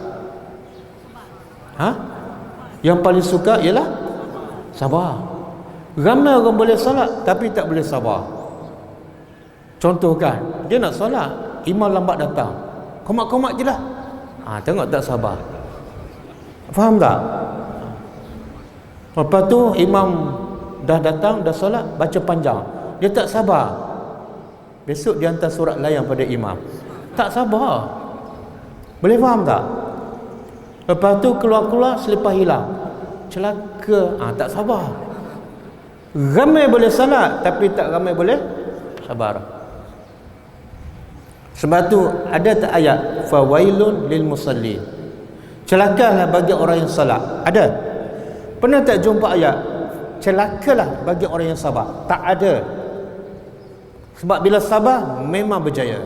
Yang paling sukar ialah sabar. Ramai orang boleh solat tapi tak boleh sabar. Contoh kan, dia nak solat, imam lambat datang, komat-komat je lah. Tengok tak sabar. Faham tak? Lepas tu imam dah datang, dah solat, baca panjang, dia tak sabar. Besok dia hantar surat layan pada imam, tak sabar. Boleh faham tak? Lepas tu keluar-keluar selipar hilang, celaka. Tak sabar. Ramai boleh salat tapi tak ramai boleh sabar. Sebab tu ada tak ayat fawailun lil musallin, celakalah bagi orang yang salat? Ada? Pernah tak jumpa ayat celakalah bagi orang yang sabar? Tak ada. Sebab bila sabar memang berjaya,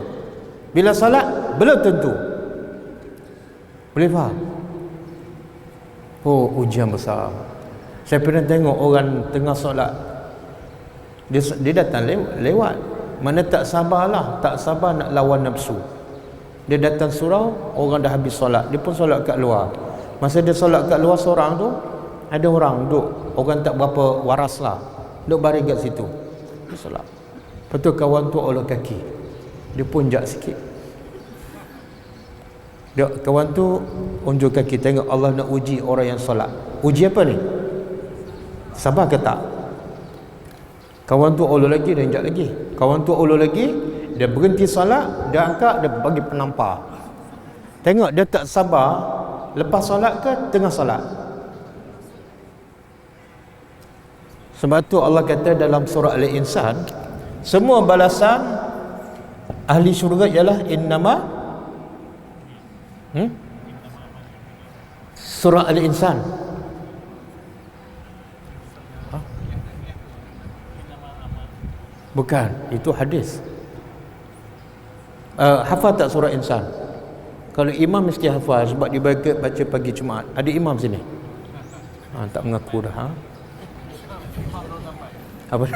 bila salat belum tentu. Boleh faham? Ujian besar. Saya pernah tengok orang tengah solat, dia datang lewat. Mana tak sabarlah, tak sabar nak lawan nafsu. Dia datang surau, orang dah habis solat, dia pun solat kat luar. Masa dia solat kat luar seorang tu, ada orang duduk, orang tak berapa waras lah, duduk baring kat situ, dia solat. Lepas tu kawan tu olok kaki, dia pun jak sikit. Kawan tu unjuk kaki, tengok Allah nak uji orang yang solat. Uji apa ni? Sabar ke tak? Kawan tu ulur lagi, dia injak lagi. Kawan tu ulur lagi, dia berhenti solat, dia angkat, dia bagi penampar. Tengok dia tak sabar, lepas solat ke tengah solat. Sebab tu Allah kata dalam surah Al-Insan, semua balasan ahli syurga ialah innama surah Al-Insan. Bukan, itu hadis. Hafal tak surah Insan? Kalau imam mesti hafal sebab dia baca pagi Jumaat. Ada imam sini? Tak mengaku dah. Apa?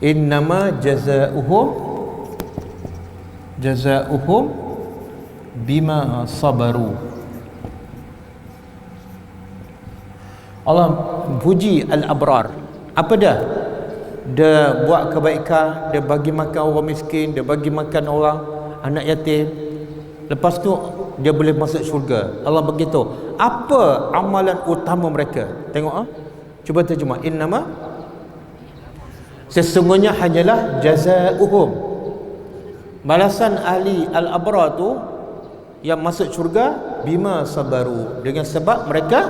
Innama jazaohum bima sabaru. Allah puji al-abrar. Apa dah? Dia buat kebaikan, dia bagi makan orang miskin, dia bagi makan orang anak yatim. Lepas tu dia boleh masuk syurga. Allah begitu. Apa amalan utama mereka? Tengok cuba terjemah. Innama, sesungguhnya hanyalah jazaohum, balasan ahli al-abrar tu yang masuk syurga, bima sabaru, dengan sebab mereka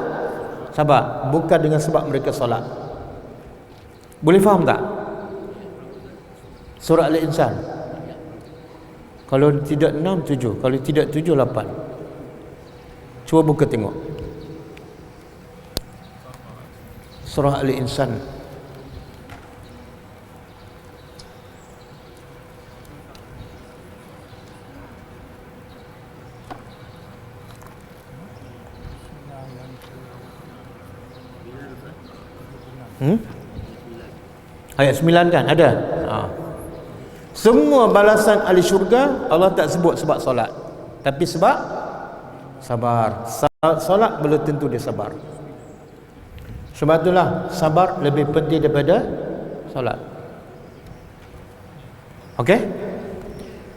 sabar, bukan dengan sebab mereka solat. Boleh faham tak? Surah Al-Insan. Kalau tidak 6, 7. Kalau tidak 7, 8. Cuba buka tengok Surah Al-Insan. Ayat 9 kan ada. Semua balasan ahli syurga Allah tak sebut sebab solat, tapi sebab sabar. Solat belum tentu dia sabar. Sebab itulah sabar lebih penting daripada solat. Okey?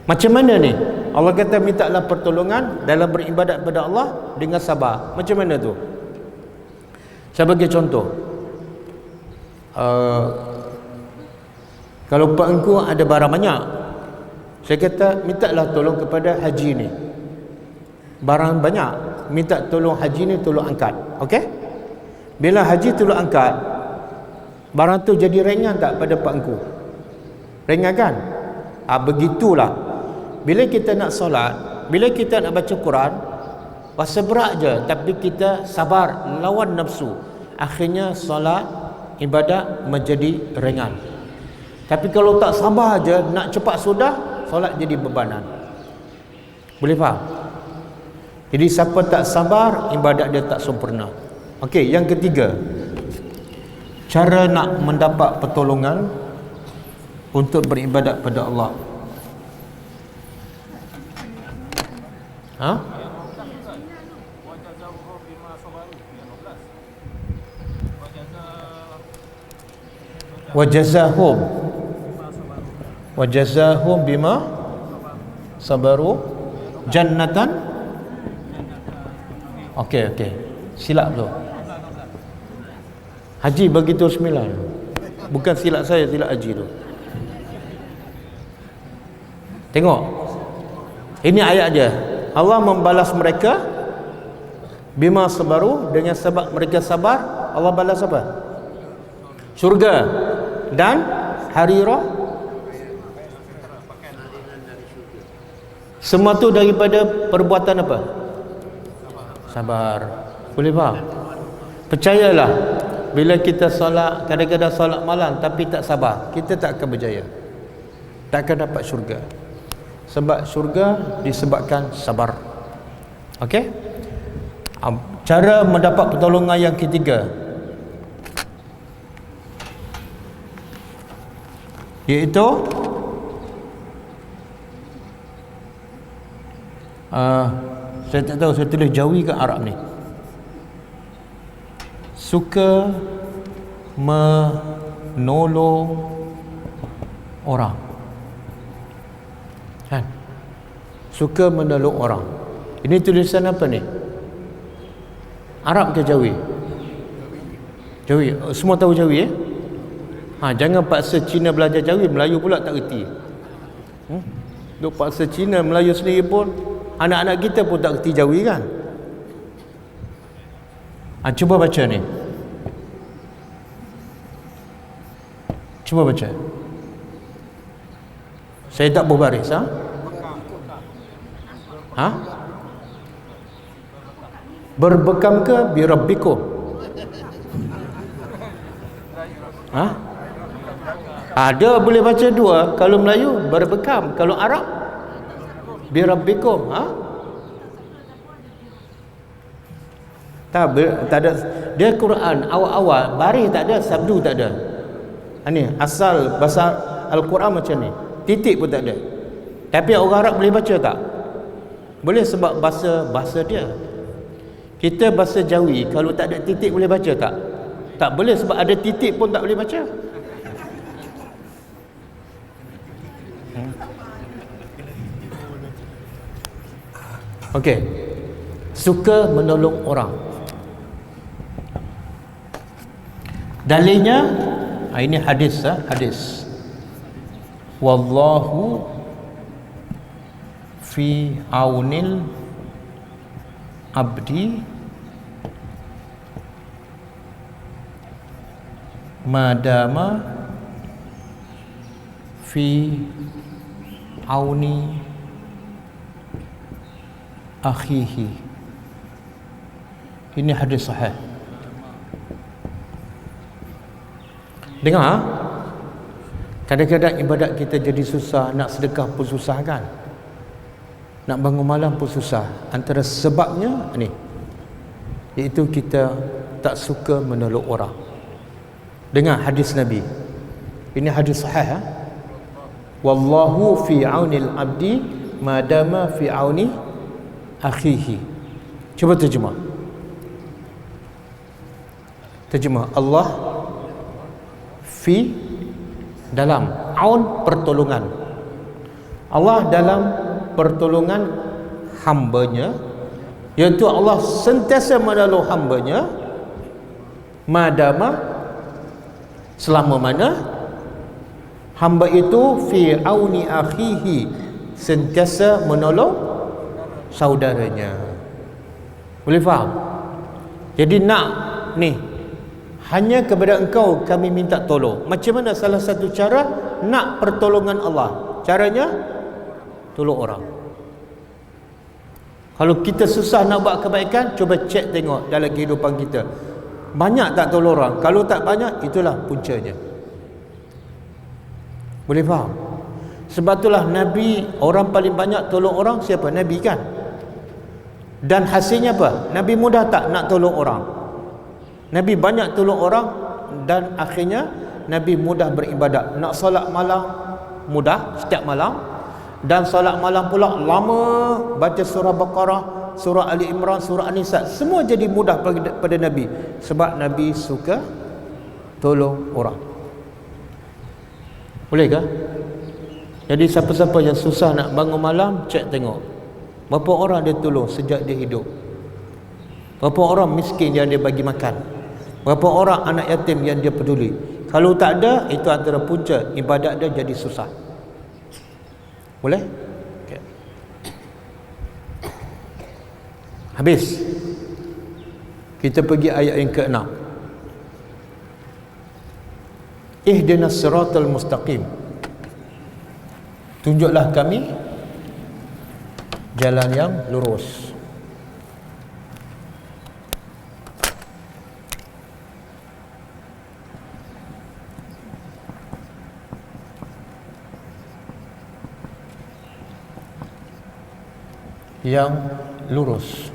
Macam mana ni? Allah kata mintalah pertolongan dalam beribadat kepada Allah dengan sabar. Macam mana tu? Saya bagi contoh. Kalau pak engkau ada barang banyak, saya kata mintalah tolong kepada haji ni. Barang banyak, minta tolong haji ni tolong angkat. Okey? Bila haji tolong angkat, barang tu jadi ringan tak pada pak engkau? Ringan kan? Begitulah. Bila kita nak solat, bila kita nak baca Quran, rasa berat je, tapi kita sabar lawan nafsu, akhirnya solat ibadat menjadi ringan. Tapi kalau tak sabar je, nak cepat sudah, solat jadi bebanan. Boleh faham? Jadi siapa tak sabar, ibadat dia tak sempurna. Okey, yang ketiga, cara nak mendapat pertolongan untuk beribadat pada Allah. Wajazahum bima sabaru jannatan. Okey, silap tu. Haji bagi tu 9. Bukan silap saya, silap haji tu. Tengok. Ini ayat dia. Allah membalas mereka bima sabaru, dengan sebab mereka sabar, Allah balas apa? Syurga dan harirah. Semua tu daripada perbuatan apa? Sabar. Boleh faham? Percayalah, bila kita solat, kadang-kadang solat malam tapi tak sabar, kita tak akan berjaya, tak akan dapat syurga. Sebab syurga disebabkan sabar. Okey? Cara mendapat pertolongan yang ketiga, iaitu saya tak tahu saya tulis Jawi ke Arab ni. Suka menolong orang. Kan? Suka menolong orang. Ini tulisan apa ni? Arab ke Jawi? Jawi. Semua tahu Jawi jangan paksa Cina belajar Jawi, Melayu pula tak reti. Duk paksa Cina, Melayu sendiri pun, anak-anak kita pun tak reti Jawi kan? Cuba baca ni. Cuba baca. Saya tak berbaris. Berbekam ke birabbikum? Ada boleh baca dua. Kalau Melayu berbekam, kalau Arab birabbikum. Tak ada. Dia Quran awal-awal baris tak ada, sabdu tak ada. Ni asal bahasa Al-Quran macam ni. Titik pun tak ada. Tapi orang Arab boleh baca tak? Boleh, sebab bahasa dia. Kita bahasa Jawi, kalau tak ada titik boleh baca tak? Tak boleh, sebab ada titik pun tak boleh baca. Okey. Suka menolong orang. Dalilnya ini hadis. Wallahu fi aunil abdi madama fi auni akhihi. Ini hadis sahih. Dengar, kadang-kadang ibadat kita jadi susah, nak sedekah pun susah kan, nak bangun malam pun susah. Antara sebabnya ni, iaitu kita tak suka menolong orang. Dengar hadis Nabi. Ini hadis sahih. Wallahu fi aunil abdi madama fi auni akhihi. Cuba terjemah. Terjemah Allah fi dalam, aun pertolongan. Allah dalam pertolongan hambanya, iaitu Allah sentiasa menolong hambanya madama, selama mana hamba itu fi auni akhihi, sentiasa menolong saudaranya. Boleh faham? Jadi nak ni, hanya kepada engkau kami minta tolong. Macam mana salah satu cara nak pertolongan Allah? Caranya tolong orang. Kalau kita susah nak buat kebaikan, cuba cek tengok dalam kehidupan kita, banyak tak tolong orang? Kalau tak banyak, itulah puncanya. Boleh faham? Sebab itulah Nabi, orang paling banyak tolong orang siapa? Nabi kan? Dan hasilnya apa? Nabi mudah tak nak tolong orang? Nabi banyak tolong orang, dan akhirnya Nabi mudah beribadat. Nak solat malam mudah setiap malam, dan solat malam pula lama, baca surah Baqarah, surah Ali Imran, surah An-Nisa, semua jadi mudah pada Nabi, sebab Nabi suka tolong orang. Bolehkah? Jadi siapa-siapa yang susah nak bangun malam, cek tengok berapa orang dia tolong sejak dia hidup, berapa orang miskin yang dia bagi makan, berapa orang anak yatim yang dia peduli. Kalau tak ada, itu antara punca ibadat dia jadi susah. Boleh? Okay. Habis. Kita pergi ayat yang ke-6. Ihdinas siratal mustaqim. Tunjuklah kami jalan yang lurus. Yang lurus.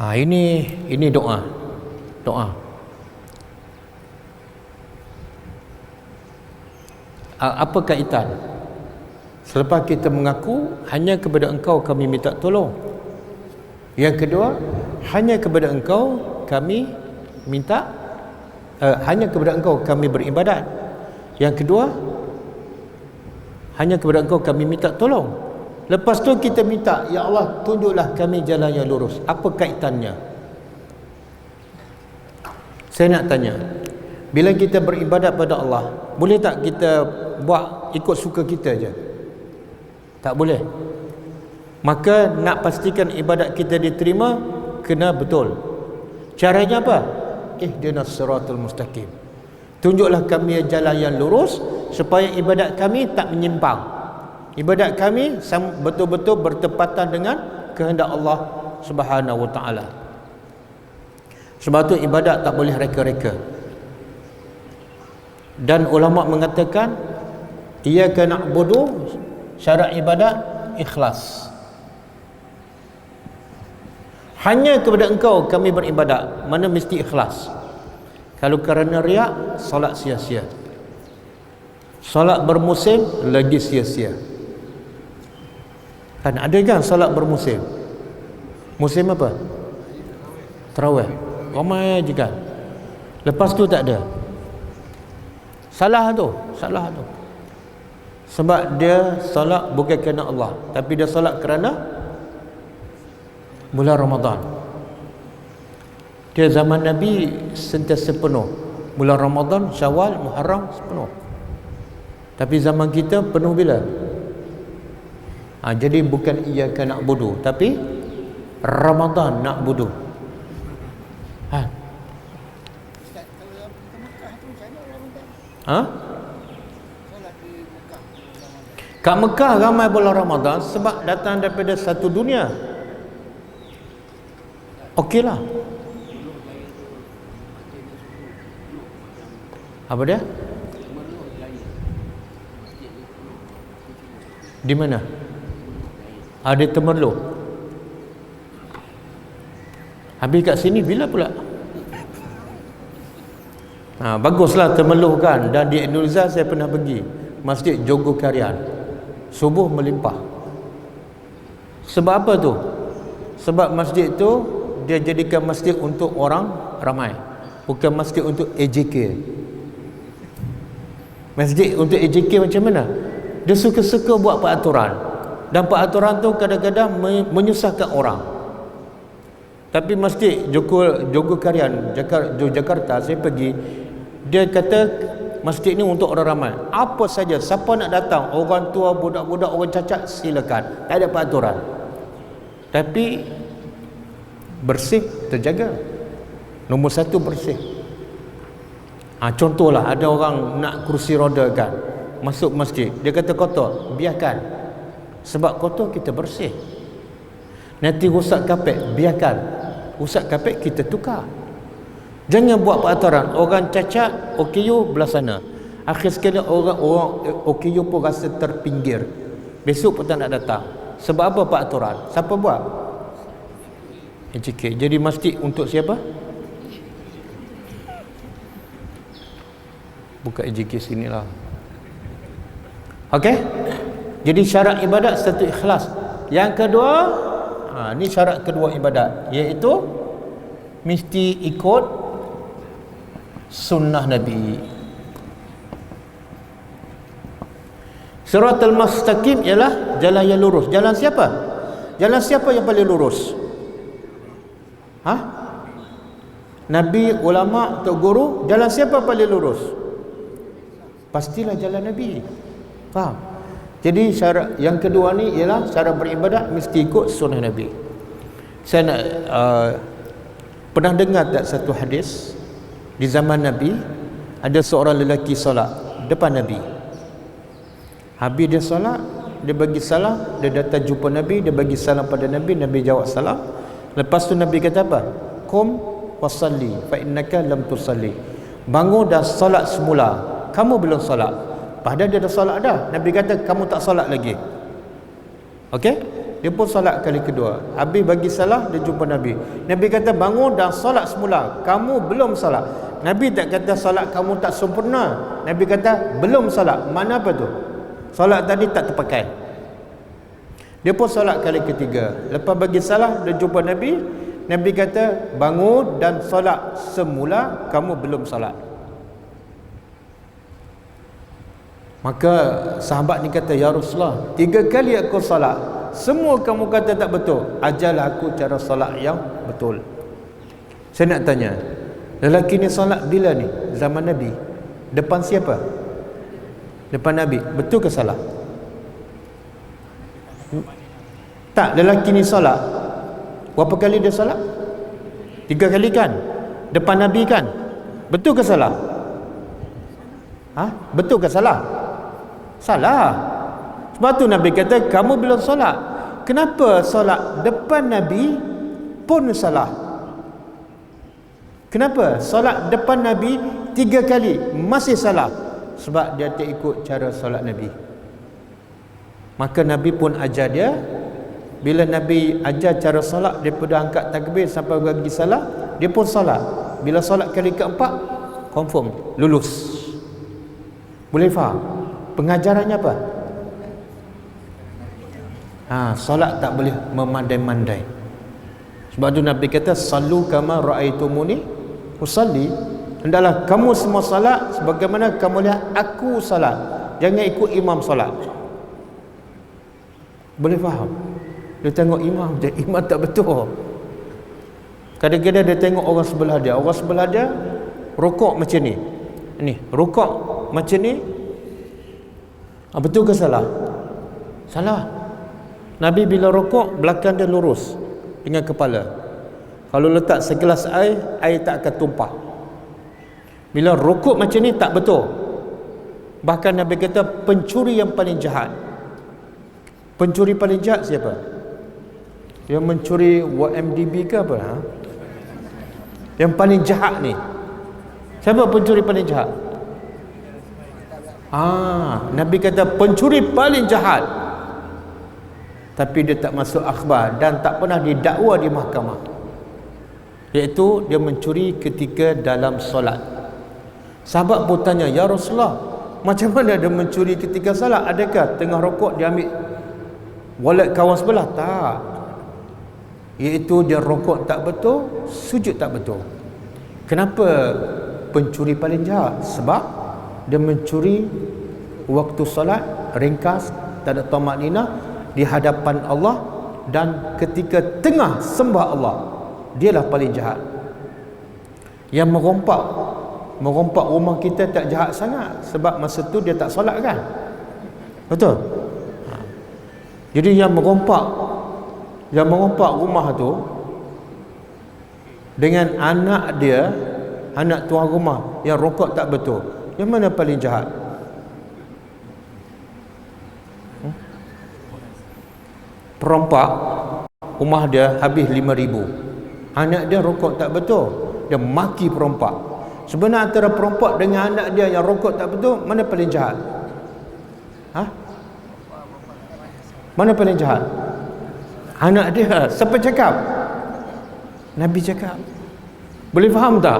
Ini doa. Apa kaitan? Selepas kita mengaku hanya kepada engkau kami minta tolong. Yang kedua, hanya kepada engkau kami minta hanya kepada engkau kami beribadat. Yang kedua, hanya kepada engkau kami minta tolong. Lepas tu kita minta, ya Allah tunjuklah kami jalan yang lurus. Apa kaitannya? Saya nak tanya, bila kita beribadat pada Allah, boleh tak kita buat ikut suka kita je? Tak boleh. Maka nak pastikan ibadat kita diterima, kena betul. Caranya apa? Ihdinas siratal mustaqim. Tunjuklah kami jalan yang lurus, supaya ibadat kami tak menyimpang. Ibadat kami betul-betul bertepatan dengan kehendak Allah Subhanahu wa taala. Sebab tu ibadat tak boleh reka-reka. Dan ulama mengatakan, iyyaka na'budu, syarat ibadat ikhlas. Hanya kepada engkau kami beribadat, mana mesti ikhlas. Kalau kerana riak, solat sia-sia. Solat bermusim lagi sia-sia. Kan ada kan solat bermusim? Musim apa? Tarawih. Ramai je kan. Lepas tu tak ada. Salah tu. Sebab dia solat bukan kerana Allah, tapi dia solat kerana bulan Ramadan. Dia zaman Nabi sentiasa penuh. Bulan Ramadan, Syawal, Muharram penuh. Tapi zaman kita penuh bila? Jadi bukan iyyaka na'budu, tapi Ramadan na'budu. Kat Mekah ramai bulan Ramadan sebab datang daripada satu dunia. Okeylah. Apa dia? Di mana? Ada Temerloh. Habis kat sini bila pula? Baguslah Temerloh kan. Dan di Indonesia saya pernah pergi Masjid Jogokarian. Subuh melimpah. Sebab apa tu? Sebab masjid tu dia jadikan masjid untuk orang ramai, bukan masjid untuk AJK. Masjid untuk AJK macam mana? Dia suka-suka buat peraturan, dan peraturan tu kadang-kadang menyusahkan orang. Tapi masjid Jogokarian Jakarta, saya pergi, dia kata masjid ni untuk orang ramai. Apa saja, siapa nak datang, orang tua, budak-budak, orang cacat, silakan. Tak ada peraturan. Tapi bersih, terjaga. Nombor satu, bersih. Contohlah, ada orang nak kursi roda kan, masuk masjid, dia kata kotor, biarkan. Sebab kotor, kita bersih. Nanti rosak kapet, biarkan. Rosak kapet, kita tukar. Jangan buat peraturan. Orang cacat, OKU belah sana. Akhir sekali orang OKU pun rasa terpinggir. Besok pun tak nak datang. Sebab apa peraturan? Siapa buat? AJK. Jadi masjid untuk siapa? Buka AJK sinilah. Okey? Jadi syarat ibadat satu, ikhlas. Yang kedua, ni syarat kedua ibadat, iaitu mesti ikut sunnah Nabi. Siratal mustaqim ialah jalan yang lurus. Jalan siapa? Jalan siapa yang paling lurus? Nabi, ulama, tok guru. Jalan siapa paling lurus? Pastilah jalan Nabi. Faham? Jadi syarat yang kedua ni ialah cara beribadat mesti ikut sunnah Nabi. Saya nak pernah dengar tak satu hadis, di zaman Nabi ada seorang lelaki solat depan Nabi. Habis dia solat, dia bagi salam, dia datang jumpa Nabi, dia bagi salam pada Nabi, Nabi jawab salam. Lepas tu Nabi kata apa? Qum wasalli fa innaka lam tusalli. Bangun dan solat semula, kamu belum solat. Padahal dia dah solat dah. Nabi kata kamu tak solat lagi. Okey? Dia pun solat kali kedua. Habis bagi salam, dia jumpa Nabi. Nabi kata bangun dan solat semula, kamu belum solat. Nabi tak kata solat kamu tak sempurna. Nabi kata belum solat. Mana apa tu? Solat tadi tak terpakai. Dia pun solat kali ketiga. Lepas bagi salam, dia jumpa Nabi. Nabi kata bangun dan solat semula, kamu belum solat. Maka sahabat ni kata, ya Rasulullah, 3 kali aku solat, semua kamu kata tak betul. Ajarlah aku cara solat yang betul. Saya nak tanya, lelaki ni solat bila ni? Zaman Nabi. Depan siapa? Depan Nabi. Betul ke salah? Tak, lelaki ni solat, berapa kali dia solat? 3 kali kan? Depan Nabi kan? Betul ke salah? Betul ke salah? Salah. Sebab tu Nabi kata kamu belum solat. Kenapa solat depan Nabi pun salah? Kenapa solat depan Nabi 3 kali masih salah? Sebab dia tak ikut cara solat Nabi. Maka Nabi pun ajar dia. Bila Nabi ajar cara solat, daripada angkat takbir sampai bagi salam, dia pun solat. Bila solat kali keempat, confirm lulus. Boleh faham? Pengajarannya apa? Solat tak boleh memandai-mandai. Sebab tu Nabi kata sallu kama ra'aitumuni usalli. Hendaklah kamu semua salat sebagaimana kamu lihat aku salat. Jangan ikut imam salat. Boleh faham? Dia tengok imam, imam tak betul. Kadang-kadang dia tengok orang sebelah dia. Orang sebelah dia rukuk macam ni. Ni, rukuk macam ni. Betul ke salah? Salah. Nabi bila rukuk, belakang dia lurus dengan kepala. Kalau letak segelas air, air tak akan tumpah. Bila rukuk macam ni tak betul. Bahkan Nabi kata pencuri yang paling jahat. Pencuri paling jahat siapa? Yang mencuri WMDB ke apa? Yang paling jahat ni. Siapa pencuri paling jahat? Nabi kata pencuri paling jahat. Tapi dia tak masuk akhbar dan tak pernah didakwa di mahkamah. Iaitu dia mencuri ketika dalam solat. Sahabat pun tanya, ya Rasulullah, macam mana dia mencuri ketika salat? Adakah tengah rokok dia ambil wallet kawan sebelah? Tak. iaitu dia rokok tak betul, sujud tak betul. Kenapa pencuri paling jahat? Sebab dia mencuri waktu solat, ringkas, tak ada tamak-ninah di hadapan Allah, dan ketika tengah sembah Allah, dialah paling jahat. Yang merompak rumah kita tak jahat sangat, sebab masa tu dia tak solat kan? Betul? Jadi yang merompak rumah tu dengan anak dia, anak tuan rumah yang rokok tak betul, yang mana paling jahat? Perompak rumah dia habis 5,000, anak dia rokok tak betul, dia maki perompak. Sebenarnya antara perompak dengan anak dia yang rokok tak betul, mana paling jahat? Mana paling jahat? Anak dia. Siapa cakap? Nabi cakap. Boleh faham tak?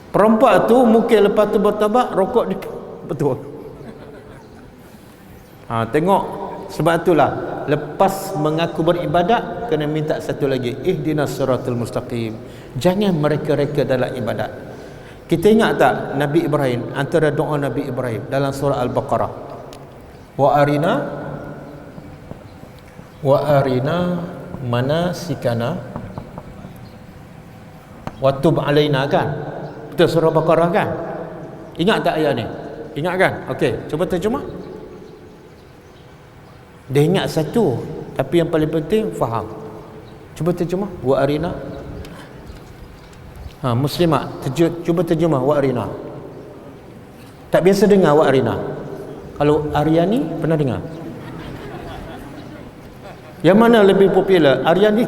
Perompak tu mungkin lepas tu bertabat, rokok dia betul. Tengok, sebab itulah lepas mengaku beribadat kena minta satu lagi, ihdinas siratal mustaqim. Jangan mereka-reka dalam ibadat. Kita ingat tak Nabi Ibrahim, antara doa Nabi Ibrahim dalam surah Al-Baqarah, wa arina manasikana wa tub alaina, kan? Betul, surah Baqarah kan? Ingat tak ayat ni? Ingat kan? Okey, cuba terjemah. Dia ingat satu, tapi yang paling penting faham. Cuba terjemah wa arina. Muslimat, cuba terjemah wa arina. Tak biasa dengar wa arina. Kalau Aryani pernah dengar? Yang mana lebih popular? Aryani?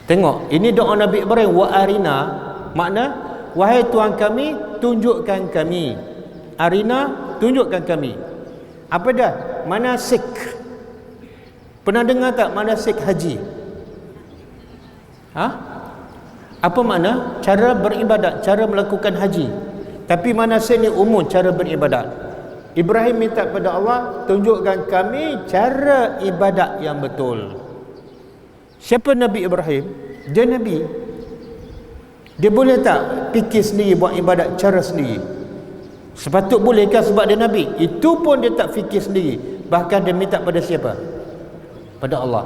Tengok, ini doa Nabi Ibrahim, wa arina, makna wahai Tuhan kami, tunjukkan kami. Arina, tunjukkan kami. Apa dah? Manasik. Pernah dengar tak manasik haji? Apa makna? Cara beribadat, cara melakukan haji. Tapi manasik ni umum, cara beribadat. Ibrahim minta kepada Allah, tunjukkan kami cara ibadat yang betul. Siapa Nabi Ibrahim? Dia Nabi. Dia boleh tak fikir sendiri, buat ibadat cara sendiri? Sepatut bolehkah sebab dia Nabi? Itu pun dia tak fikir sendiri. Bahkan dia minta pada siapa? Pada Allah.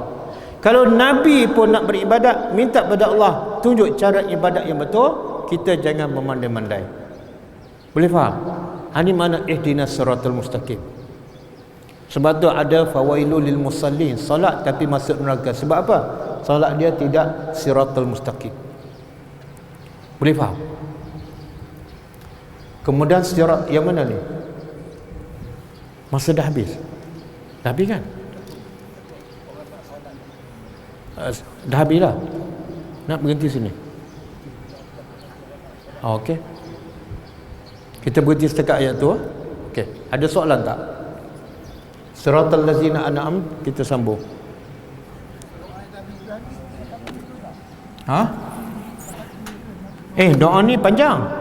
Kalau Nabi pun nak beribadat, minta pada Allah tunjuk cara ibadat yang betul, kita jangan memandai-mandai. Boleh faham? Ini mana ihdinas siratal mustaqim. Sebab tu ada fawailul lil musallin, solat tapi masuk neraka. Sebab apa? Solat dia tidak siratal mustaqim. Boleh faham? Kemudian sirat yang mana ni? Masa dah habis. Dah habis kan? Dah habis lah. Nak berhenti sini. Okey. Kita berhenti setakat ayat tu. Okey. Ada soalan tak? Siratal ladzina an'am, kita sambung. Doa ni panjang.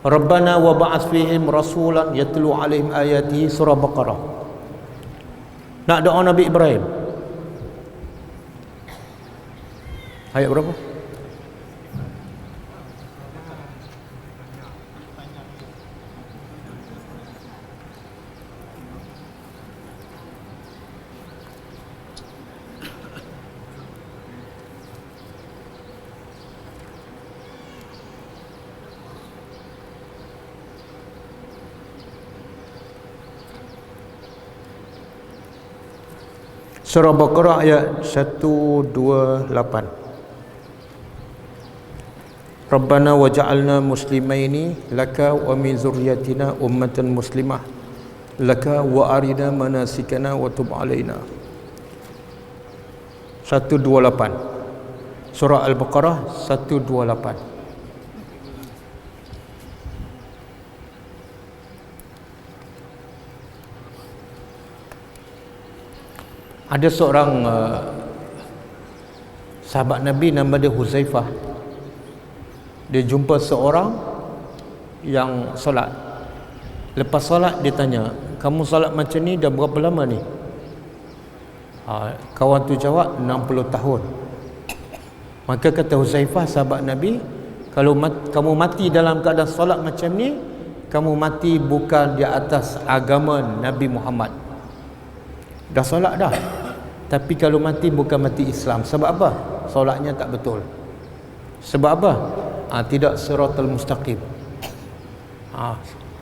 Rabbana wa ba'ats fihim rasulan yatlu alaihim ayatihi, surah Baqarah. Nak doa Nabi Ibrahim. Ayat berapa? Surah Baqarah ayat 128. Rabbana waj'alna muslimaini laka wa min zurriyyatina ummatan muslimah laka wa arina manasikana wa tub alaina. 128. Surah Al-Baqarah 128. Ada seorang sahabat Nabi nama dia Huzaifah. Dia jumpa seorang yang solat. Lepas solat dia tanya, kamu salat macam ni dah berapa lama ni? Kawan tu jawab 60 tahun. Maka kata Huzaifah sahabat Nabi, kalau kamu mati dalam keadaan solat macam ni, kamu mati bukan di atas agama Nabi Muhammad. Dah solat dah, tapi kalau mati bukan mati Islam. Sebab apa? Solatnya tak betul. Sebab apa? Tidak siratal mustaqim.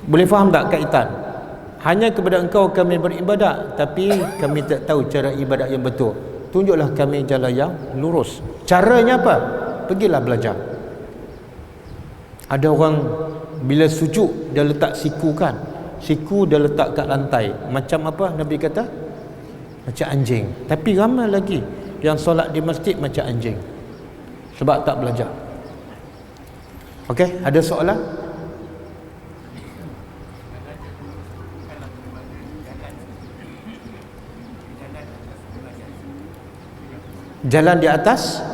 Boleh faham tak kaitan? Hanya kepada engkau kami beribadat, tapi kami tak tahu cara ibadat yang betul. Tunjuklah kami jalan yang lurus. Caranya apa? Pergilah belajar. Ada orang bila sujud dia letak siku kan, siku dia letak kat lantai. Macam apa Nabi kata? Macam anjing. Tapi ramai lagi yang solat di masjid macam anjing, sebab tak belajar. Okey, ada soalan? Jalan di atas?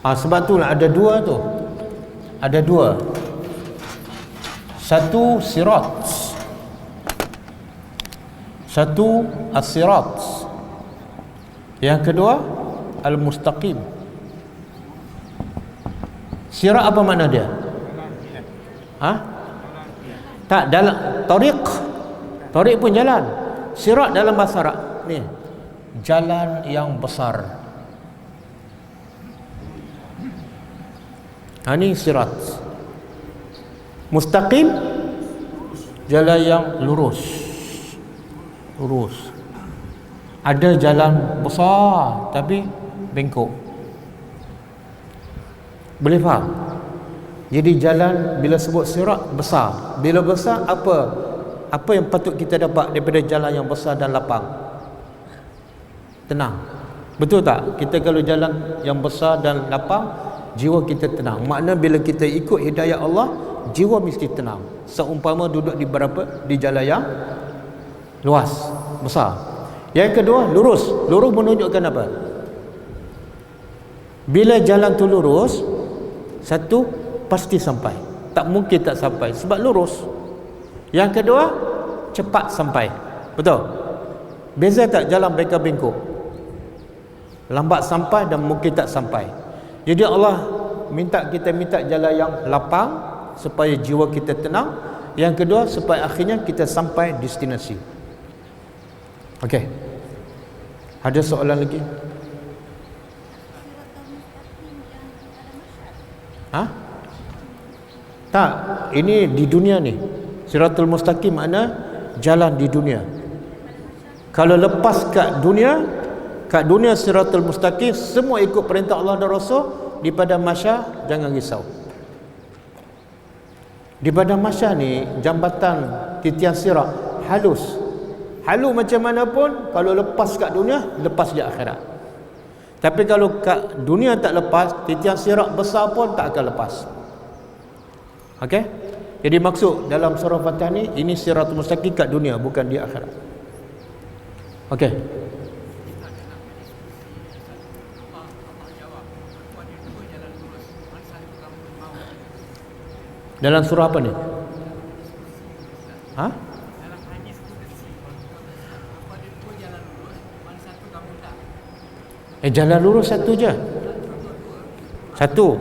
Sebab tu lah ada dua tu. Ada dua. Satu sirat, satu as-sirat. Yang kedua al-mustaqim. Sirat apa makna dia? Tak, dalam tariq. Tariq pun jalan. Sirat dalam bahasa Arab ni jalan yang besar. Ini sirat. Mustaqim jalan yang lurus. Lurus. Ada jalan besar tapi bengkok. Boleh faham? Jadi jalan bila sebut sirat besar. Bila besar apa yang patut kita dapat daripada jalan yang besar dan lapang? Tenang. Betul tak? Kita kalau jalan yang besar dan lapang, jiwa kita tenang. Makna bila kita ikut hidayah Allah, jiwa mesti tenang. Seumpama duduk di jalan yang luas, besar. Yang kedua, lurus. Lurus menunjukkan apa? Bila jalan tu lurus, satu pasti sampai. Tak mungkin tak sampai sebab lurus. Yang kedua, cepat sampai. Betul? Beza tak jalan bengkok-bengkok? Lambat sampai dan mungkin tak sampai. Jadi Allah minta jalan yang lapang supaya jiwa kita tenang. Yang kedua, supaya akhirnya kita sampai destinasi. Okey. Ada soalan lagi? Tak, ini di dunia ni. Siratul mustaqim makna jalan di dunia. Kalau lepas kat dunia siratul mustaqim, semua ikut perintah Allah dan Rasul. Di padang mahsyar jangan risau. Di padang mahsyar ni jambatan titian sirat halus. Halus macam mana pun, kalau lepas kat dunia, lepas di akhirat. Tapi kalau kat dunia tak lepas, titian sirat besar pun tak akan lepas. Okey? Jadi maksud dalam surah Fatihah ni, ini siratul mustaqim kat dunia, bukan di akhirat. Okey. Dalam surah apa ni? Jalan lurus satu je. Satu.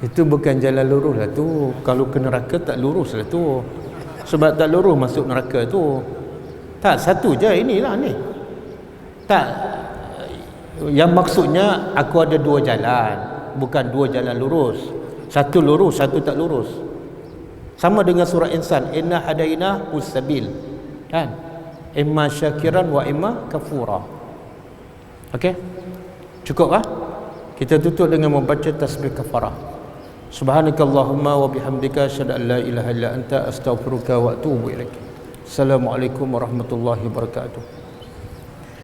Itu bukan jalan lurus lah tu. Kalau ke neraka tak lurus lah tu. Sebab tak lurus masuk neraka tu. Tak, satu je inilah ni. Tak. Yang maksudnya aku ada dua jalan, bukan dua jalan lurus. Satu lurus, satu tak lurus. Sama dengan surah Insan, inna hadaina usabil. Kan? Imma syakiran wa imma kafura. Okey? Cukup ah? Kita tutup dengan membaca tasbih kafarah. Subhanakallahumma wa bihamdika asyhadu an la ilaha illa anta astaghfiruka wa atubu ilaik. Assalamualaikum warahmatullahi wabarakatuh.